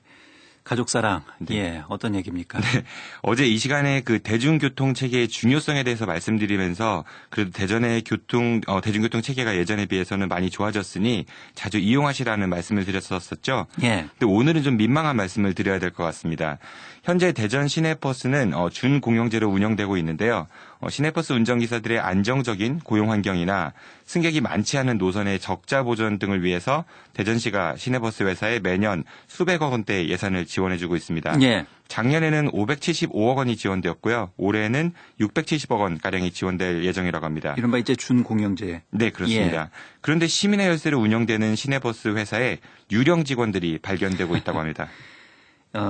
S4: 가족사랑.
S5: 네.
S4: 예. 어떤 얘기입니까?
S5: 네, 어제 이 시간에 그 대중교통 체계의 중요성에 대해서 말씀드리면서 그래도 대전의 대중교통 체계가 예전에 비해서는 많이 좋아졌으니 자주 이용하시라는 말씀을 드렸었죠.
S4: 예.
S5: 근데 오늘은 좀 민망한 말씀을 드려야 될 것 같습니다. 현재 대전 시내버스는 준공영제로 운영되고 있는데요. 시내버스 운전기사들의 안정적인 고용 환경이나 승객이 많지 않은 노선의 적자 보전 등을 위해서 대전시가 시내버스 회사에 매년 수백억 원대 예산을 지원해주고 있습니다.
S4: 예.
S5: 작년에는 575억 원이 지원되었고요. 올해는 670억 원가량이 지원될 예정이라고 합니다.
S4: 이른바 이제 준공영제.
S5: 네, 그렇습니다.
S4: 예.
S5: 그런데 시민의 열쇠로 운영되는 시내버스 회사에 유령 직원들이 발견되고 있다고 합니다.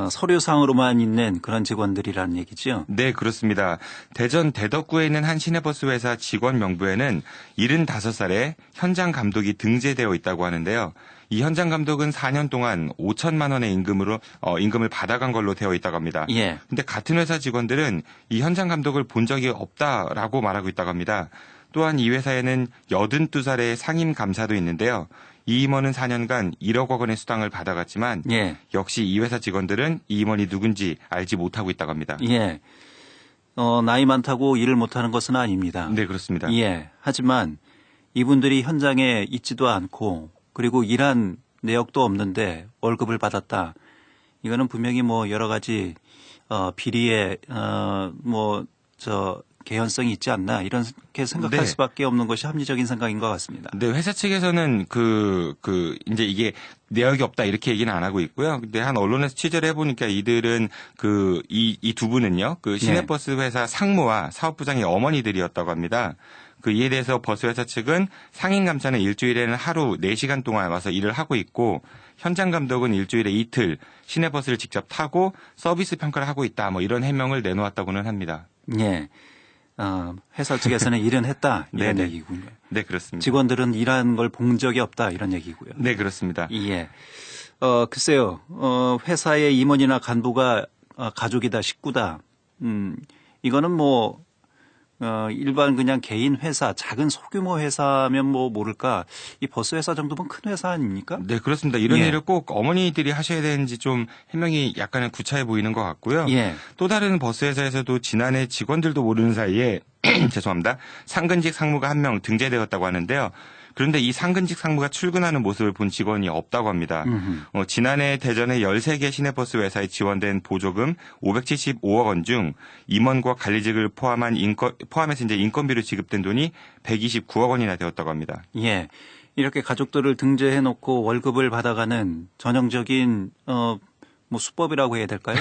S4: 서류상으로만 있는 그런 직원들이라는 얘기죠.
S5: 네, 그렇습니다. 대전 대덕구에 있는 한 시내버스 회사 직원 명부에는 75살에 현장 감독이 등재되어 있다고 하는데요. 이 현장 감독은 4년 동안 5천만 원의 임금을 받아간 걸로 되어 있다고 합니다.
S4: 예.
S5: 근데 같은 회사 직원들은 이 현장 감독을 본 적이 없다라고 말하고 있다고 합니다. 또한 이 회사에는 82살의 상임 감사도 있는데요. 이 임원은 4년간 1억 원의 수당을 받아갔지만
S4: 예.
S5: 역시 이 회사 직원들은 이 임원이 누군지 알지 못하고 있다고 합니다.
S4: 예. 나이 많다고 일을 못하는 것은 아닙니다.
S5: 네, 그렇습니다.
S4: 예. 하지만 이분들이 현장에 있지도 않고 그리고 일한 내역도 없는데 월급을 받았다. 이거는 분명히 뭐 여러 가지 비리에 개연성이 있지 않나 이렇게 생각할
S5: 네.
S4: 수밖에 없는 것이 합리적인 생각인 것 같습니다.
S5: 네, 회사 측에서는 이제 이게 내역이 없다 이렇게 얘기는 안 하고 있고요. 근데 한 언론에서 취재를 해보니까 이들은 이 두 분은요, 그 시내버스 회사 상무와 사업부장의 어머니들이었다고 합니다. 이에 대해서 버스회사 측은 상임 감사는 일주일에는 하루 4시간 동안 와서 일을 하고 있고 현장 감독은 일주일에 이틀 시내버스를 직접 타고 서비스 평가를 하고 있다. 뭐 이런 해명을 내놓았다고는 합니다.
S4: 예. 회사 측에서는 일은 했다 이런
S5: 네네.
S4: 얘기군요.
S5: 네, 그렇습니다.
S4: 직원들은 일하는 걸 본 적이 없다 이런 얘기고요.
S5: 네, 그렇습니다.
S4: 예. 글쎄요. 회사의 임원이나 간부가 가족이다, 식구다. 이거는 뭐 일반 그냥 개인 회사, 작은 소규모 회사면 뭐 모를까. 이 버스 회사 정도면 큰 회사 아닙니까?
S5: 네, 그렇습니다. 이런
S4: 예.
S5: 일을 꼭 어머니들이 하셔야 되는지 좀 해명이 약간은 구차해 보이는 것 같고요.
S4: 예.
S5: 또 다른 버스 회사에서도 지난해 직원들도 모르는 사이에 죄송합니다. 상근직 상무가 한 명 등재되었다고 하는데요. 그런데 이 상근직 상무가 출근하는 모습을 본 직원이 없다고 합니다. 지난해 대전의 13개 시내버스 회사에 지원된 보조금 575억 원 중 임원과 관리직을 포함해서 이제 인건비로 지급된 돈이 129억 원이나 되었다고 합니다.
S4: 예. 이렇게 가족들을 등재해 놓고 월급을 받아가는 전형적인 뭐 수법이라고 해야 될까요?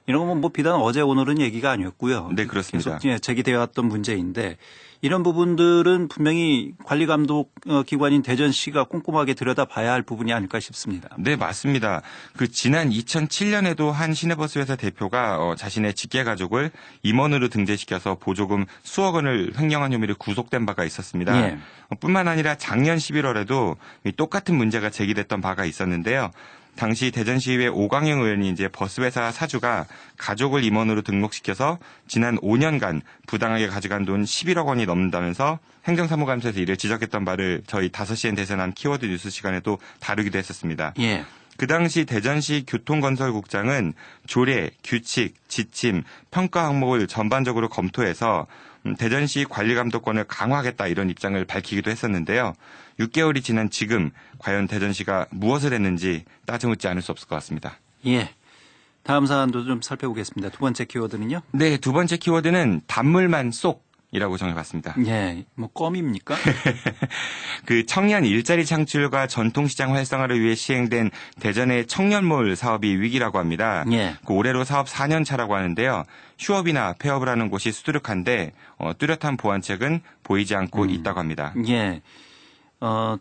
S4: 이런 건 뭐 비단 어제 오늘은 얘기가 아니었고요.
S5: 네, 그렇습니다.
S4: 계속 제기되어 왔던 문제인데 이런 부분들은 분명히 관리 감독 기관인 대전시가 꼼꼼하게 들여다봐야 할 부분이 아닐까 싶습니다.
S5: 네, 맞습니다. 그 지난 2007년에도 한 시내버스 회사 대표가 자신의 직계 가족을 임원으로 등재시켜서 보조금 수억 원을 횡령한 혐의로 구속된 바가 있었습니다.
S4: 예.
S5: 뿐만 아니라 작년 11월에도 똑같은 문제가 제기됐던 바가 있었는데요. 당시 대전시의회 오광영 의원이 이제 버스회사 사주가 가족을 임원으로 등록시켜서 지난 5년간 부당하게 가져간 돈 11억 원이 넘는다면서 행정사무감사에서 이를 지적했던 바를 저희 5시엔 대선한 키워드 뉴스 시간에도 다루기도 했었습니다.
S4: 예.
S5: 그 당시 대전시 교통건설국장은 조례, 규칙, 지침, 평가 항목을 전반적으로 검토해서 대전시 관리감독권을 강화하겠다 이런 입장을 밝히기도 했었는데요. 6개월이 지난 지금 과연 대전시가 무엇을 했는지 따져묻지 않을 수 없을 것 같습니다.
S4: 예. 다음 사안도 좀 살펴보겠습니다. 두 번째 키워드는요?
S5: 네, 두 번째 키워드는 단물만 쏙이라고 정해봤습니다.
S4: 예. 뭐 껌입니까?
S5: 그 청년 일자리 창출과 전통시장 활성화를 위해 시행된 대전의 청년몰 사업이 위기라고 합니다.
S4: 예.
S5: 그 올해로 사업 4년 차라고 하는데요. 휴업이나 폐업을 하는 곳이 수두룩한데 뚜렷한 보완책은 보이지 않고 있다고 합니다.
S4: 예.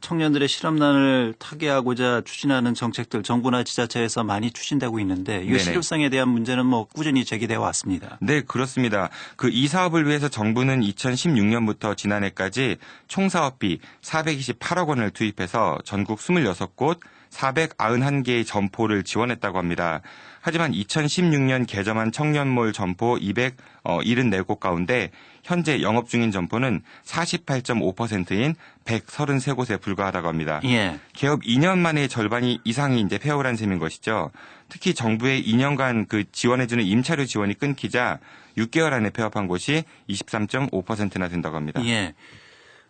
S4: 청년들의 실업난을 타개하고자 추진하는 정책들 정부나 지자체에서 많이 추진되고 있는데 이
S5: 네네.
S4: 실효성에 대한 문제는 뭐 꾸준히 제기되어 왔습니다.
S5: 네, 그렇습니다. 그 이 사업을 위해서 정부는 2016년부터 지난해까지 총 사업비 428억 원을 투입해서 전국 26곳 491개의 점포를 지원했다고 합니다. 하지만 2016년 개점한 청년몰 점포 274곳 가운데 현재 영업 중인 점포는 48.5%인 133곳에 불과하다고 합니다.
S4: 예.
S5: 개업 2년 만에 절반이 이상이 이제 폐업을 한 셈인 것이죠. 특히 정부의 2년간 그 지원해주는 임차료 지원이 끊기자 6개월 안에 폐업한 곳이 23.5%나 된다고 합니다.
S4: 예.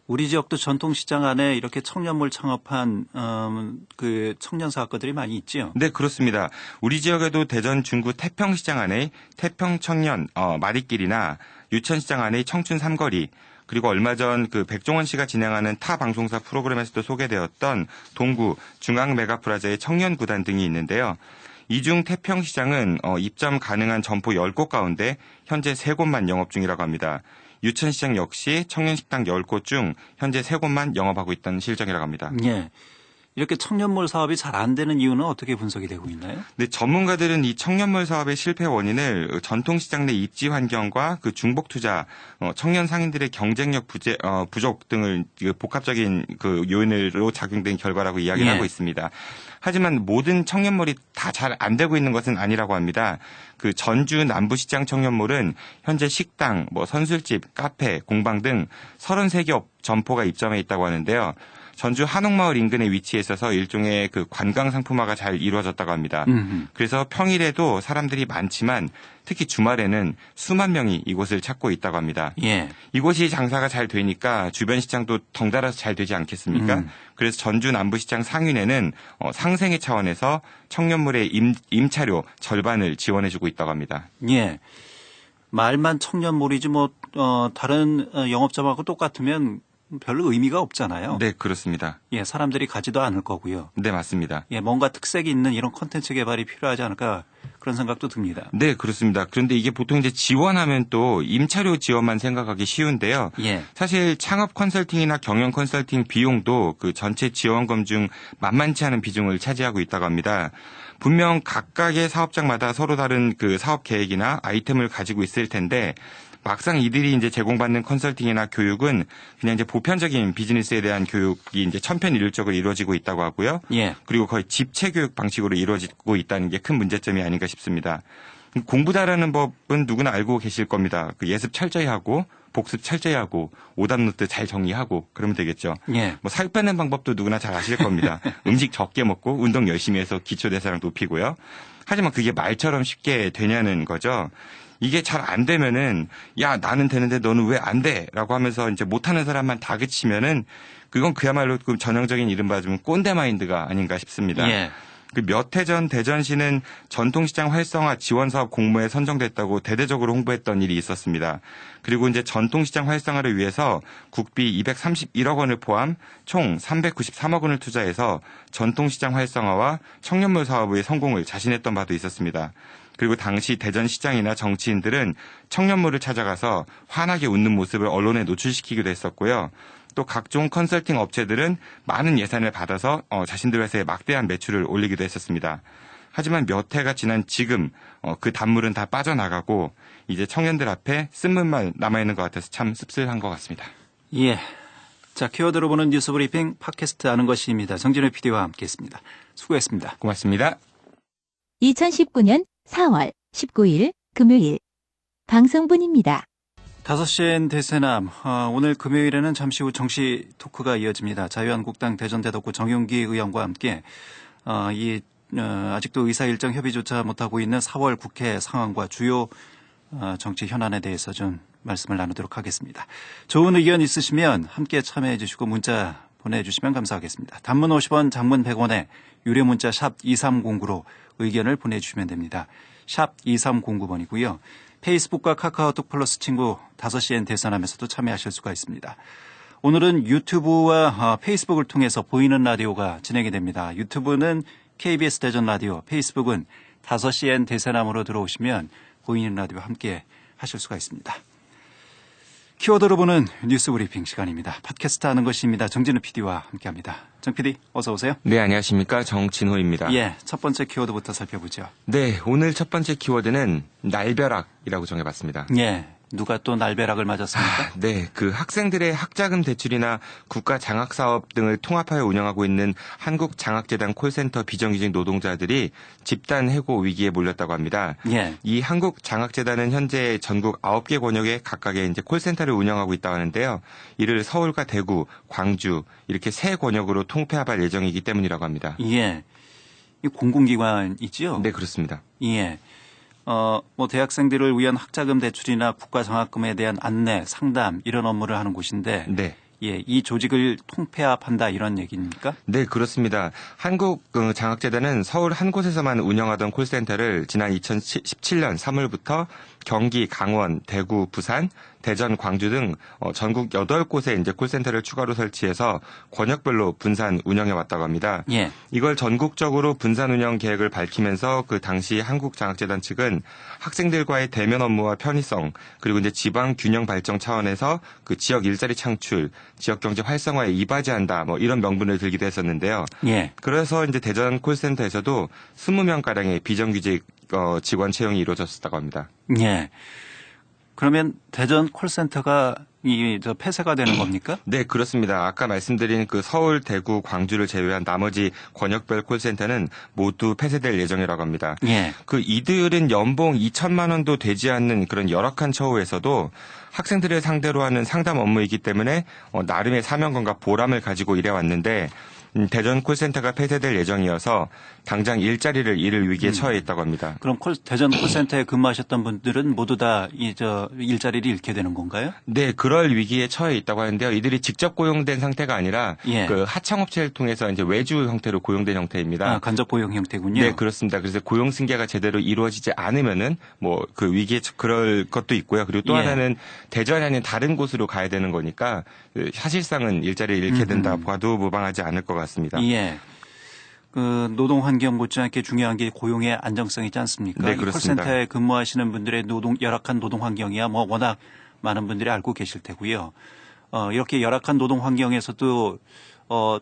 S4: 우리 지역도 전통시장 안에 이렇게 청년몰 창업한 그 청년 사업가들이 많이 있지요.
S5: 네, 그렇습니다. 우리 지역에도 대전 중구 태평시장 안에 태평청년 마리길이나 유천시장 안에 청춘 삼거리, 그리고 얼마 전 그 백종원 씨가 진행하는 타 방송사 프로그램에서도 소개되었던 동구 중앙 메가프라자의 청년구단 등이 있는데요. 이 중 태평시장은 입점 가능한 점포 10곳 가운데 현재 3곳만 영업 중이라고 합니다. 유천시장 역시 청년식당 10곳 중 현재 3곳만 영업하고 있다는 실정이라고 합니다.
S4: 예. 이렇게 청년몰 사업이 잘 안 되는 이유는 어떻게 분석이 되고 있나요?
S5: 네, 전문가들은 이 청년몰 사업의 실패 원인을 전통시장 내 입지 환경과 그 중복 투자, 청년 상인들의 경쟁력 부족 등을 복합적인 그 요인으로 작용된 결과라고 이야기를 하고 있습니다. 하지만 모든 청년몰이 다 잘 안 되고 있는 것은 아니라고 합니다. 그 전주 남부시장 청년몰은 현재 식당, 선술집, 카페, 공방 등 33개 점포가 입점해 있다고 하는데요. 전주 한옥마을 인근에 위치해 있어서 일종의 그 관광 상품화가 잘 이루어졌다고 합니다. 그래서 평일에도 사람들이 많지만 특히 주말에는 수만 명이 이곳을 찾고 있다고 합니다.
S4: 예.
S5: 이곳이 장사가 잘 되니까 주변 시장도 덩달아서 잘 되지 않겠습니까? 그래서 전주 남부시장 상인회는 상생의 차원에서 청년몰의 임차료 절반을 지원해주고 있다고 합니다.
S4: 예. 말만 청년몰이지 다른 영업점하고 똑같으면 별로 의미가 없잖아요.
S5: 네, 그렇습니다.
S4: 예, 사람들이 가지도 않을 거고요.
S5: 네, 맞습니다.
S4: 예, 뭔가 특색이 있는 이런 콘텐츠 개발이 필요하지 않을까 그런 생각도 듭니다.
S5: 네, 그렇습니다. 그런데 이게 보통 이제 지원하면 또 임차료 지원만 생각하기 쉬운데요.
S4: 예.
S5: 사실 창업 컨설팅이나 경영 컨설팅 비용도 그 전체 지원금 중 만만치 않은 비중을 차지하고 있다고 합니다. 분명 각각의 사업장마다 서로 다른 그 사업 계획이나 아이템을 가지고 있을 텐데 막상 이들이 이제 제공받는 컨설팅이나 교육은 그냥 이제 보편적인 비즈니스에 대한 교육이 이제 천편일률적으로 이루어지고 있다고 하고요.
S4: 예.
S5: 그리고 거의 집체 교육 방식으로 이루어지고 있다는 게 큰 문제점이 아닌가 싶습니다. 공부 잘하는 법은 누구나 알고 계실 겁니다. 그 예습 철저히 하고 복습 철저히 하고 오답 노트 잘 정리하고 그러면 되겠죠.
S4: 예.
S5: 살 빼는 방법도 누구나 잘 아실 겁니다. 음식 적게 먹고 운동 열심히 해서 기초 대사량 높이고요. 하지만 그게 말처럼 쉽게 되냐는 거죠. 이게 잘 안 되면은 야 나는 되는데 너는 왜 안 돼? 라고 하면서 이제 못하는 사람만 다그치면은 그건 그야말로 그 전형적인 이른바 좀 꼰대 마인드가 아닌가 싶습니다.
S4: 예.
S5: 그 몇 해 전 대전시는 전통시장 활성화 지원 사업 공모에 선정됐다고 대대적으로 홍보했던 일이 있었습니다. 그리고 이제 전통시장 활성화를 위해서 국비 231억 원을 포함 총 393억 원을 투자해서 전통시장 활성화와 청년몰 사업의 성공을 자신했던 바도 있었습니다. 그리고 당시 대전시장이나 정치인들은 청년몰을 찾아가서 환하게 웃는 모습을 언론에 노출시키기도 했었고요. 또 각종 컨설팅 업체들은 많은 예산을 받아서 자신들 회사에 막대한 매출을 올리기도 했었습니다. 하지만 몇 해가 지난 지금 그 단물은 다 빠져나가고 이제 청년들 앞에 쓴물만 남아있는 것 같아서 참 씁쓸한 것 같습니다.
S4: 예. 자, 키워드로 보는 뉴스 브리핑 팟캐스트 아는 것입니다. 정진우 PD와 함께했습니다. 수고했습니다.
S5: 고맙습니다.
S3: 2019년 4월 19일 금요일 방송분입니다.
S4: 5시엔 대세남. 오늘 금요일에는 잠시 후 정시 토크가 이어집니다. 자유한국당 대전대덕구 정용기 의원과 함께 아직도 의사 일정 협의조차 못하고 있는 4월 국회 상황과 주요 정치 현안에 대해서 좀 말씀을 나누도록 하겠습니다. 좋은 의견 있으시면 함께 참여해 주시고 문자 보내주시면 감사하겠습니다. 단문 50원, 장문 100원에 유료 문자 샵 2309로 의견을 보내주시면 됩니다. 샵 2309번이고요. 페이스북과 카카오톡 플러스 친구 5시엔 대선하면서도 참여하실 수가 있습니다. 오늘은 유튜브와 페이스북을 통해서 보이는 라디오가 진행이 됩니다. 유튜브는 KBS 대전 라디오, 페이스북은 5시엔 대선함으로 들어오시면 보이는 라디오와 함께 하실 수가 있습니다. 키워드로 보는 뉴스 브리핑 시간입니다. 팟캐스트 하는 것입니다. 정진우 PD와 함께합니다. 정 PD 어서 오세요.
S5: 네, 안녕하십니까. 정진호입니다.
S4: 예, 첫 번째 키워드부터 살펴보죠.
S5: 네, 오늘 첫 번째 키워드는 날벼락이라고 정해봤습니다.
S4: 예, 누가 또 날벼락을 맞았습니까?
S5: 네, 그 학생들의 학자금 대출이나 국가 장학사업 등을 통합하여 운영하고 있는 한국장학재단 콜센터 비정규직 노동자들이 집단 해고 위기에 몰렸다고 합니다.
S4: 예.
S5: 이 한국장학재단은 현재 전국 9개 권역에 각각의 이제 콜센터를 운영하고 있다고 하는데요. 이를 서울과 대구, 광주 이렇게 세 권역으로 통폐합할 예정이기 때문이라고 합니다.
S4: 예. 이 공공기관이죠?
S5: 네, 그렇습니다.
S4: 예. 대학생들을 위한 학자금 대출이나 국가 장학금에 대한 안내, 상담 이런 업무를 하는 곳인데
S5: 네.
S4: 예, 이 조직을 통폐합한다 이런 얘기입니까?
S5: 네, 그렇습니다. 한국장학재단은 서울 한 곳에서만 운영하던 콜센터를 지난 2017년 3월부터 경기, 강원, 대구, 부산, 대전, 광주 등 전국 8곳에 이제 콜센터를 추가로 설치해서 권역별로 분산 운영해 왔다고 합니다.
S4: 예.
S5: 이걸 전국적으로 분산 운영 계획을 밝히면서 그 당시 한국장학재단 측은 학생들과의 대면 업무와 편의성 그리고 이제 지방 균형 발전 차원에서 그 지역 일자리 창출, 지역 경제 활성화에 이바지한다 뭐 이런 명분을 들기도 했었는데요.
S4: 예.
S5: 그래서 이제 대전 콜센터에서도 20명 가량의 비정규직 직원 채용이 이루어졌다고 합니다.
S4: 예. 그러면 대전 콜센터가 폐쇄가 되는 겁니까?
S5: 네, 그렇습니다. 아까 말씀드린 그 서울, 대구, 광주를 제외한 나머지 권역별 콜센터는 모두 폐쇄될 예정이라고 합니다.
S4: 예.
S5: 그 이들은 연봉 2천만 원도 되지 않는 그런 열악한 처우에서도 학생들을 상대로 하는 상담 업무이기 때문에 나름의 사명감과 보람을 가지고 일해왔는데 대전 콜센터가 폐쇄될 예정이어서 당장 일자리를 잃을 위기에 처해 있다고 합니다.
S4: 그럼 대전 콜센터에 근무하셨던 분들은 모두 다 일자리를 잃게 되는 건가요?
S5: 네, 그럴 위기에 처해 있다고 하는데요. 이들이 직접 고용된 상태가 아니라
S4: 예.
S5: 그 하청업체를 통해서 이제 외주 형태로 고용된 형태입니다.
S4: 간접 고용 형태군요.
S5: 네, 그렇습니다. 그래서 고용 승계가 제대로 이루어지지 않으면은 뭐 그 위기에 그럴 것도 있고요. 그리고 또
S4: 예.
S5: 하나는 대전이 아닌 다른 곳으로 가야 되는 거니까 사실상은 일자리를 잃게 된다 봐도 무방하지 않을 것 같습니다.
S4: 예. 그 노동 환경 못지않게 중요한 게 고용의 안정성이지 않습니까?
S5: 네,
S4: 이
S5: 그렇습니다.
S4: 콜센터에 근무하시는 분들의 열악한 노동 환경이야 뭐 워낙 많은 분들이 알고 계실 테고요. 이렇게 열악한 노동 환경에서도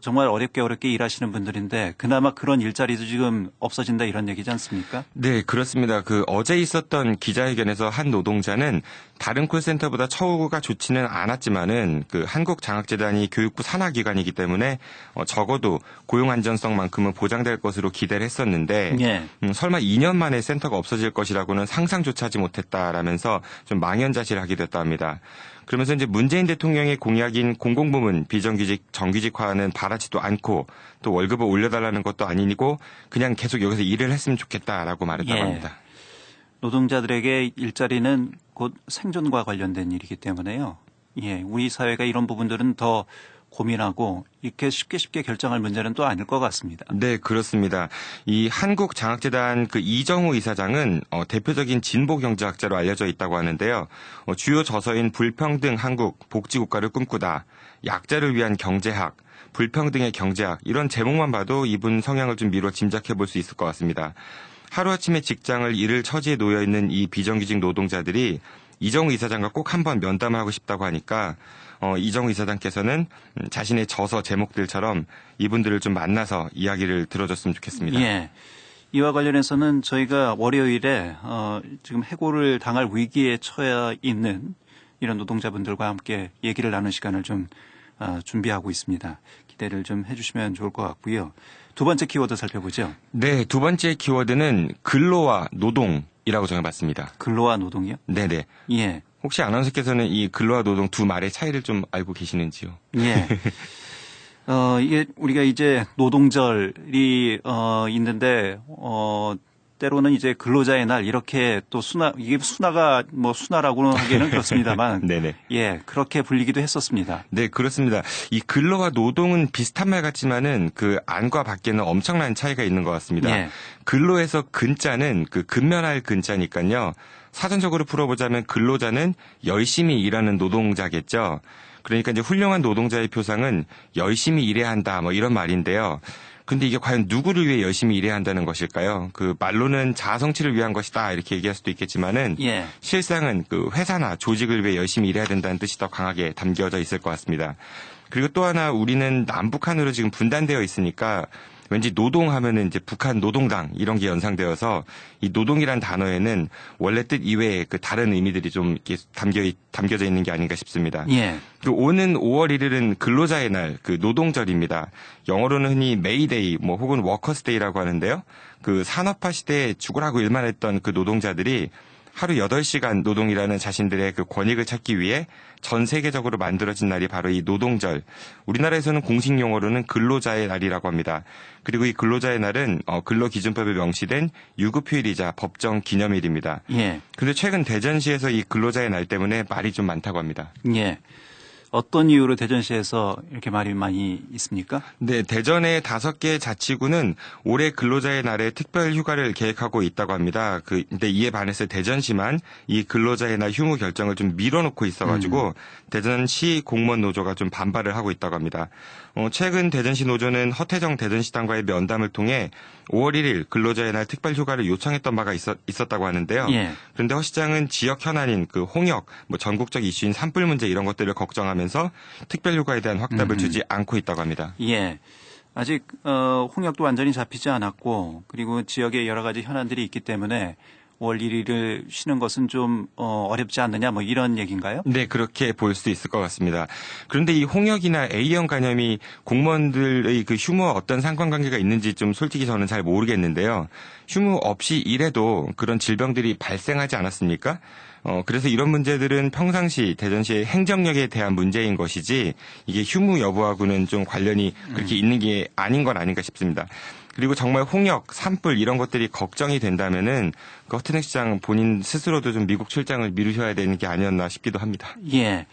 S4: 정말 어렵게 일하시는 분들인데 그나마 그런 일자리도 지금 없어진다 이런 얘기지 않습니까?
S5: 네, 그렇습니다. 그 어제 있었던 기자회견에서 한 노동자는 다른 콜센터보다 처우가 좋지는 않았지만은 그 한국장학재단이 교육부 산하기관이기 때문에 적어도 고용 안전성만큼은 보장될 것으로 기대를 했었는데
S4: 예.
S5: 설마 2년 만에 센터가 없어질 것이라고는 상상조차 하지 못했다라면서 좀 망연자실하게 됐다 합니다. 그러면서 이제 문재인 대통령의 공약인 공공부문 비정규직 정규직화는 바라지도 않고 또 월급을 올려달라는 것도 아니고 그냥 계속 여기서 일을 했으면 좋겠다라고 말했다고
S4: 예.
S5: 합니다.
S4: 노동자들에게 일자리는 곧 생존과 관련된 일이기 때문에요. 예, 우리 사회가 이런 부분들은 더 고민하고 이렇게 쉽게 결정할 문제는 또 아닐 것 같습니다.
S5: 네, 그렇습니다. 이 한국장학재단 그 이정우 이사장은 대표적인 진보 경제학자로 알려져 있다고 하는데요. 주요 저서인 불평등 한국 복지국가를 꿈꾸다, 약자를 위한 경제학, 불평등의 경제학 이런 제목만 봐도 이분 성향을 좀 미뤄 짐작해 볼 수 있을 것 같습니다. 하루아침에 직장을 잃을 처지에 놓여 있는 이 비정규직 노동자들이 이정우 이사장과 꼭 한번 면담을 하고 싶다고 하니까 이정우 이사장께서는 자신의 저서 제목들처럼 이분들을 좀 만나서 이야기를 들어줬으면 좋겠습니다.
S4: 예. 이와 관련해서는 저희가 월요일에 지금 해고를 당할 위기에 처해 있는 이런 노동자분들과 함께 얘기를 나눈 시간을 좀 준비하고 있습니다. 기대를 좀 해주시면 좋을 것 같고요. 두 번째 키워드 살펴보죠.
S5: 네, 두 번째 키워드는 근로와 노동이라고 정해봤습니다.
S4: 근로와 노동이요?
S5: 네네.
S4: 예.
S5: 혹시 아나운서께서는 이 근로와 노동 두 말의 차이를 좀 알고 계시는지요?
S4: 예. 이게 우리가 이제 노동절이 있는데 때로는 이제 근로자의 날 이렇게 또 이게 순화가 뭐 순화라고는 하기에는 그렇습니다만
S5: 네네.
S4: 예, 그렇게 불리기도 했었습니다.
S5: 네, 그렇습니다. 이 근로와 노동은 비슷한 말 같지만은 그 안과 밖에는 엄청난 차이가 있는 것 같습니다.
S4: 예.
S5: 근로에서 근자는 그 근면할 근자니까요. 사전적으로 풀어보자면 근로자는 열심히 일하는 노동자겠죠. 그러니까 이제 훌륭한 노동자의 표상은 열심히 일해야 한다 뭐 이런 말인데요. 근데 이게 과연 누구를 위해 열심히 일해야 한다는 것일까요? 그 말로는 자아 성취를 위한 것이다 이렇게 얘기할 수도 있겠지만은
S4: 예.
S5: 실상은 그 회사나 조직을 위해 열심히 일해야 된다는 뜻이 더 강하게 담겨져 있을 것 같습니다. 그리고 또 하나 우리는 남북한으로 지금 분단되어 있으니까 왠지 노동하면은 이제 북한 노동당 이런 게 연상되어서 이 노동이란 단어에는 원래 뜻 이외에 그 다른 의미들이 좀 이렇게 담겨져 있는 게 아닌가 싶습니다.
S4: 예.
S5: 그 오는 5월 1일은 근로자의 날, 그 노동절입니다. 영어로는 흔히 메이데이, 뭐 혹은 워커스데이라고 하는데요. 그 산업화 시대에 죽으라고 일만 했던 그 노동자들이 하루 8시간 노동이라는 자신들의 그 권익을 찾기 위해 전 세계적으로 만들어진 날이 바로 이 노동절. 우리나라에서는 공식 용어로는 근로자의 날이라고 합니다. 그리고 이 근로자의 날은 근로기준법에 명시된 유급휴일이자 법정 기념일입니다.
S4: 예.
S5: 근데 최근 대전시에서 이 근로자의 날 때문에 말이 좀 많다고 합니다.
S4: 예. 어떤 이유로 대전시에서 이렇게 말이 많이 있습니까?
S5: 네, 대전의 5개 자치구는 올해 근로자의 날에 특별 휴가를 계획하고 있다고 합니다. 근데 이에 반해서 대전시만 이 근로자의 날 휴무 결정을 좀 밀어놓고 있어가지고 대전시 공무원 노조가 좀 반발을 하고 있다고 합니다. 최근 대전시 노조는 허태정 대전시장과의 면담을 통해 5월 1일 근로자의 날 특별 휴가를 요청했던 바가 있었다고 하는데요.
S4: 예.
S5: 그런데 허 시장은 지역 현안인 그 홍역, 뭐 전국적 이슈인 산불 문제 이런 것들을 걱정하면서 특별 휴가에 대한 확답을 주지 않고 있다고 합니다.
S4: 예. 아직 홍역도 완전히 잡히지 않았고 그리고 지역에 여러 가지 현안들이 있기 때문에 5월 1일을 쉬는 것은 좀 어렵지 않느냐 뭐 이런 얘기인가요?
S5: 네, 그렇게 볼 수 있을 것 같습니다. 그런데 이 홍역이나 A형 간염이 공무원들의 그 휴무와 어떤 상관관계가 있는지 좀 솔직히 저는 잘 모르겠는데요. 휴무 없이 일해도 그런 질병들이 발생하지 않았습니까? 그래서 이런 문제들은 평상시 대전시의 행정력에 대한 문제인 것이지 이게 휴무 여부하고는 좀 관련이 그렇게 있는 게 아닌 건 아닌가 싶습니다. 그리고 정말 홍역, 산불 이런 것들이 걱정이 된다면은 그 허태정 시장 본인 스스로도 좀 미국 출장을 미루셔야 되는 게 아니었나 싶기도 합니다.
S4: 예.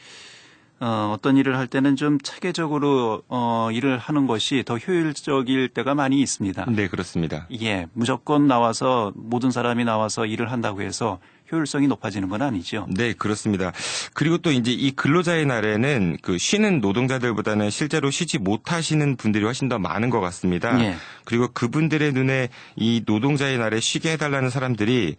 S4: 어떤 일을 할 때는 좀 체계적으로 일을 하는 것이 더 효율적일 때가 많이 있습니다.
S5: 네, 그렇습니다.
S4: 예. 무조건 모든 사람이 나와서 일을 한다고 해서 효율성이 높아지는 건 아니죠.
S5: 네, 그렇습니다. 그리고 또 이제 이 근로자의 날에는 그 쉬는 노동자들보다는 실제로 쉬지 못하시는 분들이 훨씬 더 많은 것 같습니다.
S4: 예.
S5: 그리고 그분들의 눈에 이 노동자의 날에 쉬게 해달라는 사람들이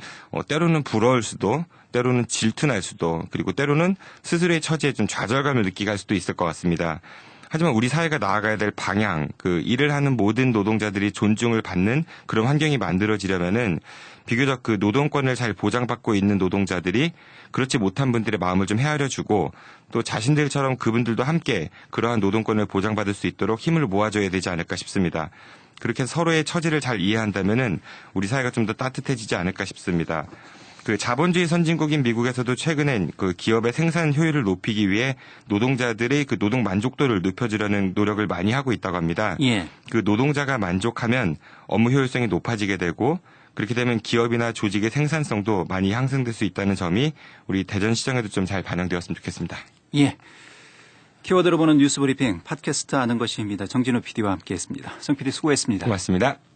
S5: 때로는 부러울 수도, 때로는 질투날 수도, 그리고 때로는 스스로의 처지에 좀 좌절감을 느끼게 할 수도 있을 것 같습니다. 하지만 우리 사회가 나아가야 될 방향, 그 일을 하는 모든 노동자들이 존중을 받는 그런 환경이 만들어지려면은 비교적 그 노동권을 잘 보장받고 있는 노동자들이 그렇지 못한 분들의 마음을 좀 헤아려주고 또 자신들처럼 그분들도 함께 그러한 노동권을 보장받을 수 있도록 힘을 모아줘야 되지 않을까 싶습니다. 그렇게 서로의 처지를 잘 이해한다면은 우리 사회가 좀 더 따뜻해지지 않을까 싶습니다. 그 자본주의 선진국인 미국에서도 최근엔 그 기업의 생산 효율을 높이기 위해 노동자들의 그 노동 만족도를 높여주려는 노력을 많이 하고 있다고 합니다.
S4: 예.
S5: 그 노동자가 만족하면 업무 효율성이 높아지게 되고 그렇게 되면 기업이나 조직의 생산성도 많이 향상될 수 있다는 점이 우리 대전시장에도 좀 잘 반영되었으면 좋겠습니다.
S4: 예. 키워드로 보는 뉴스 브리핑 팟캐스트 아는 것입니다. 정진우 PD와 함께했습니다. 정 PD 수고했습니다.
S5: 고맙습니다.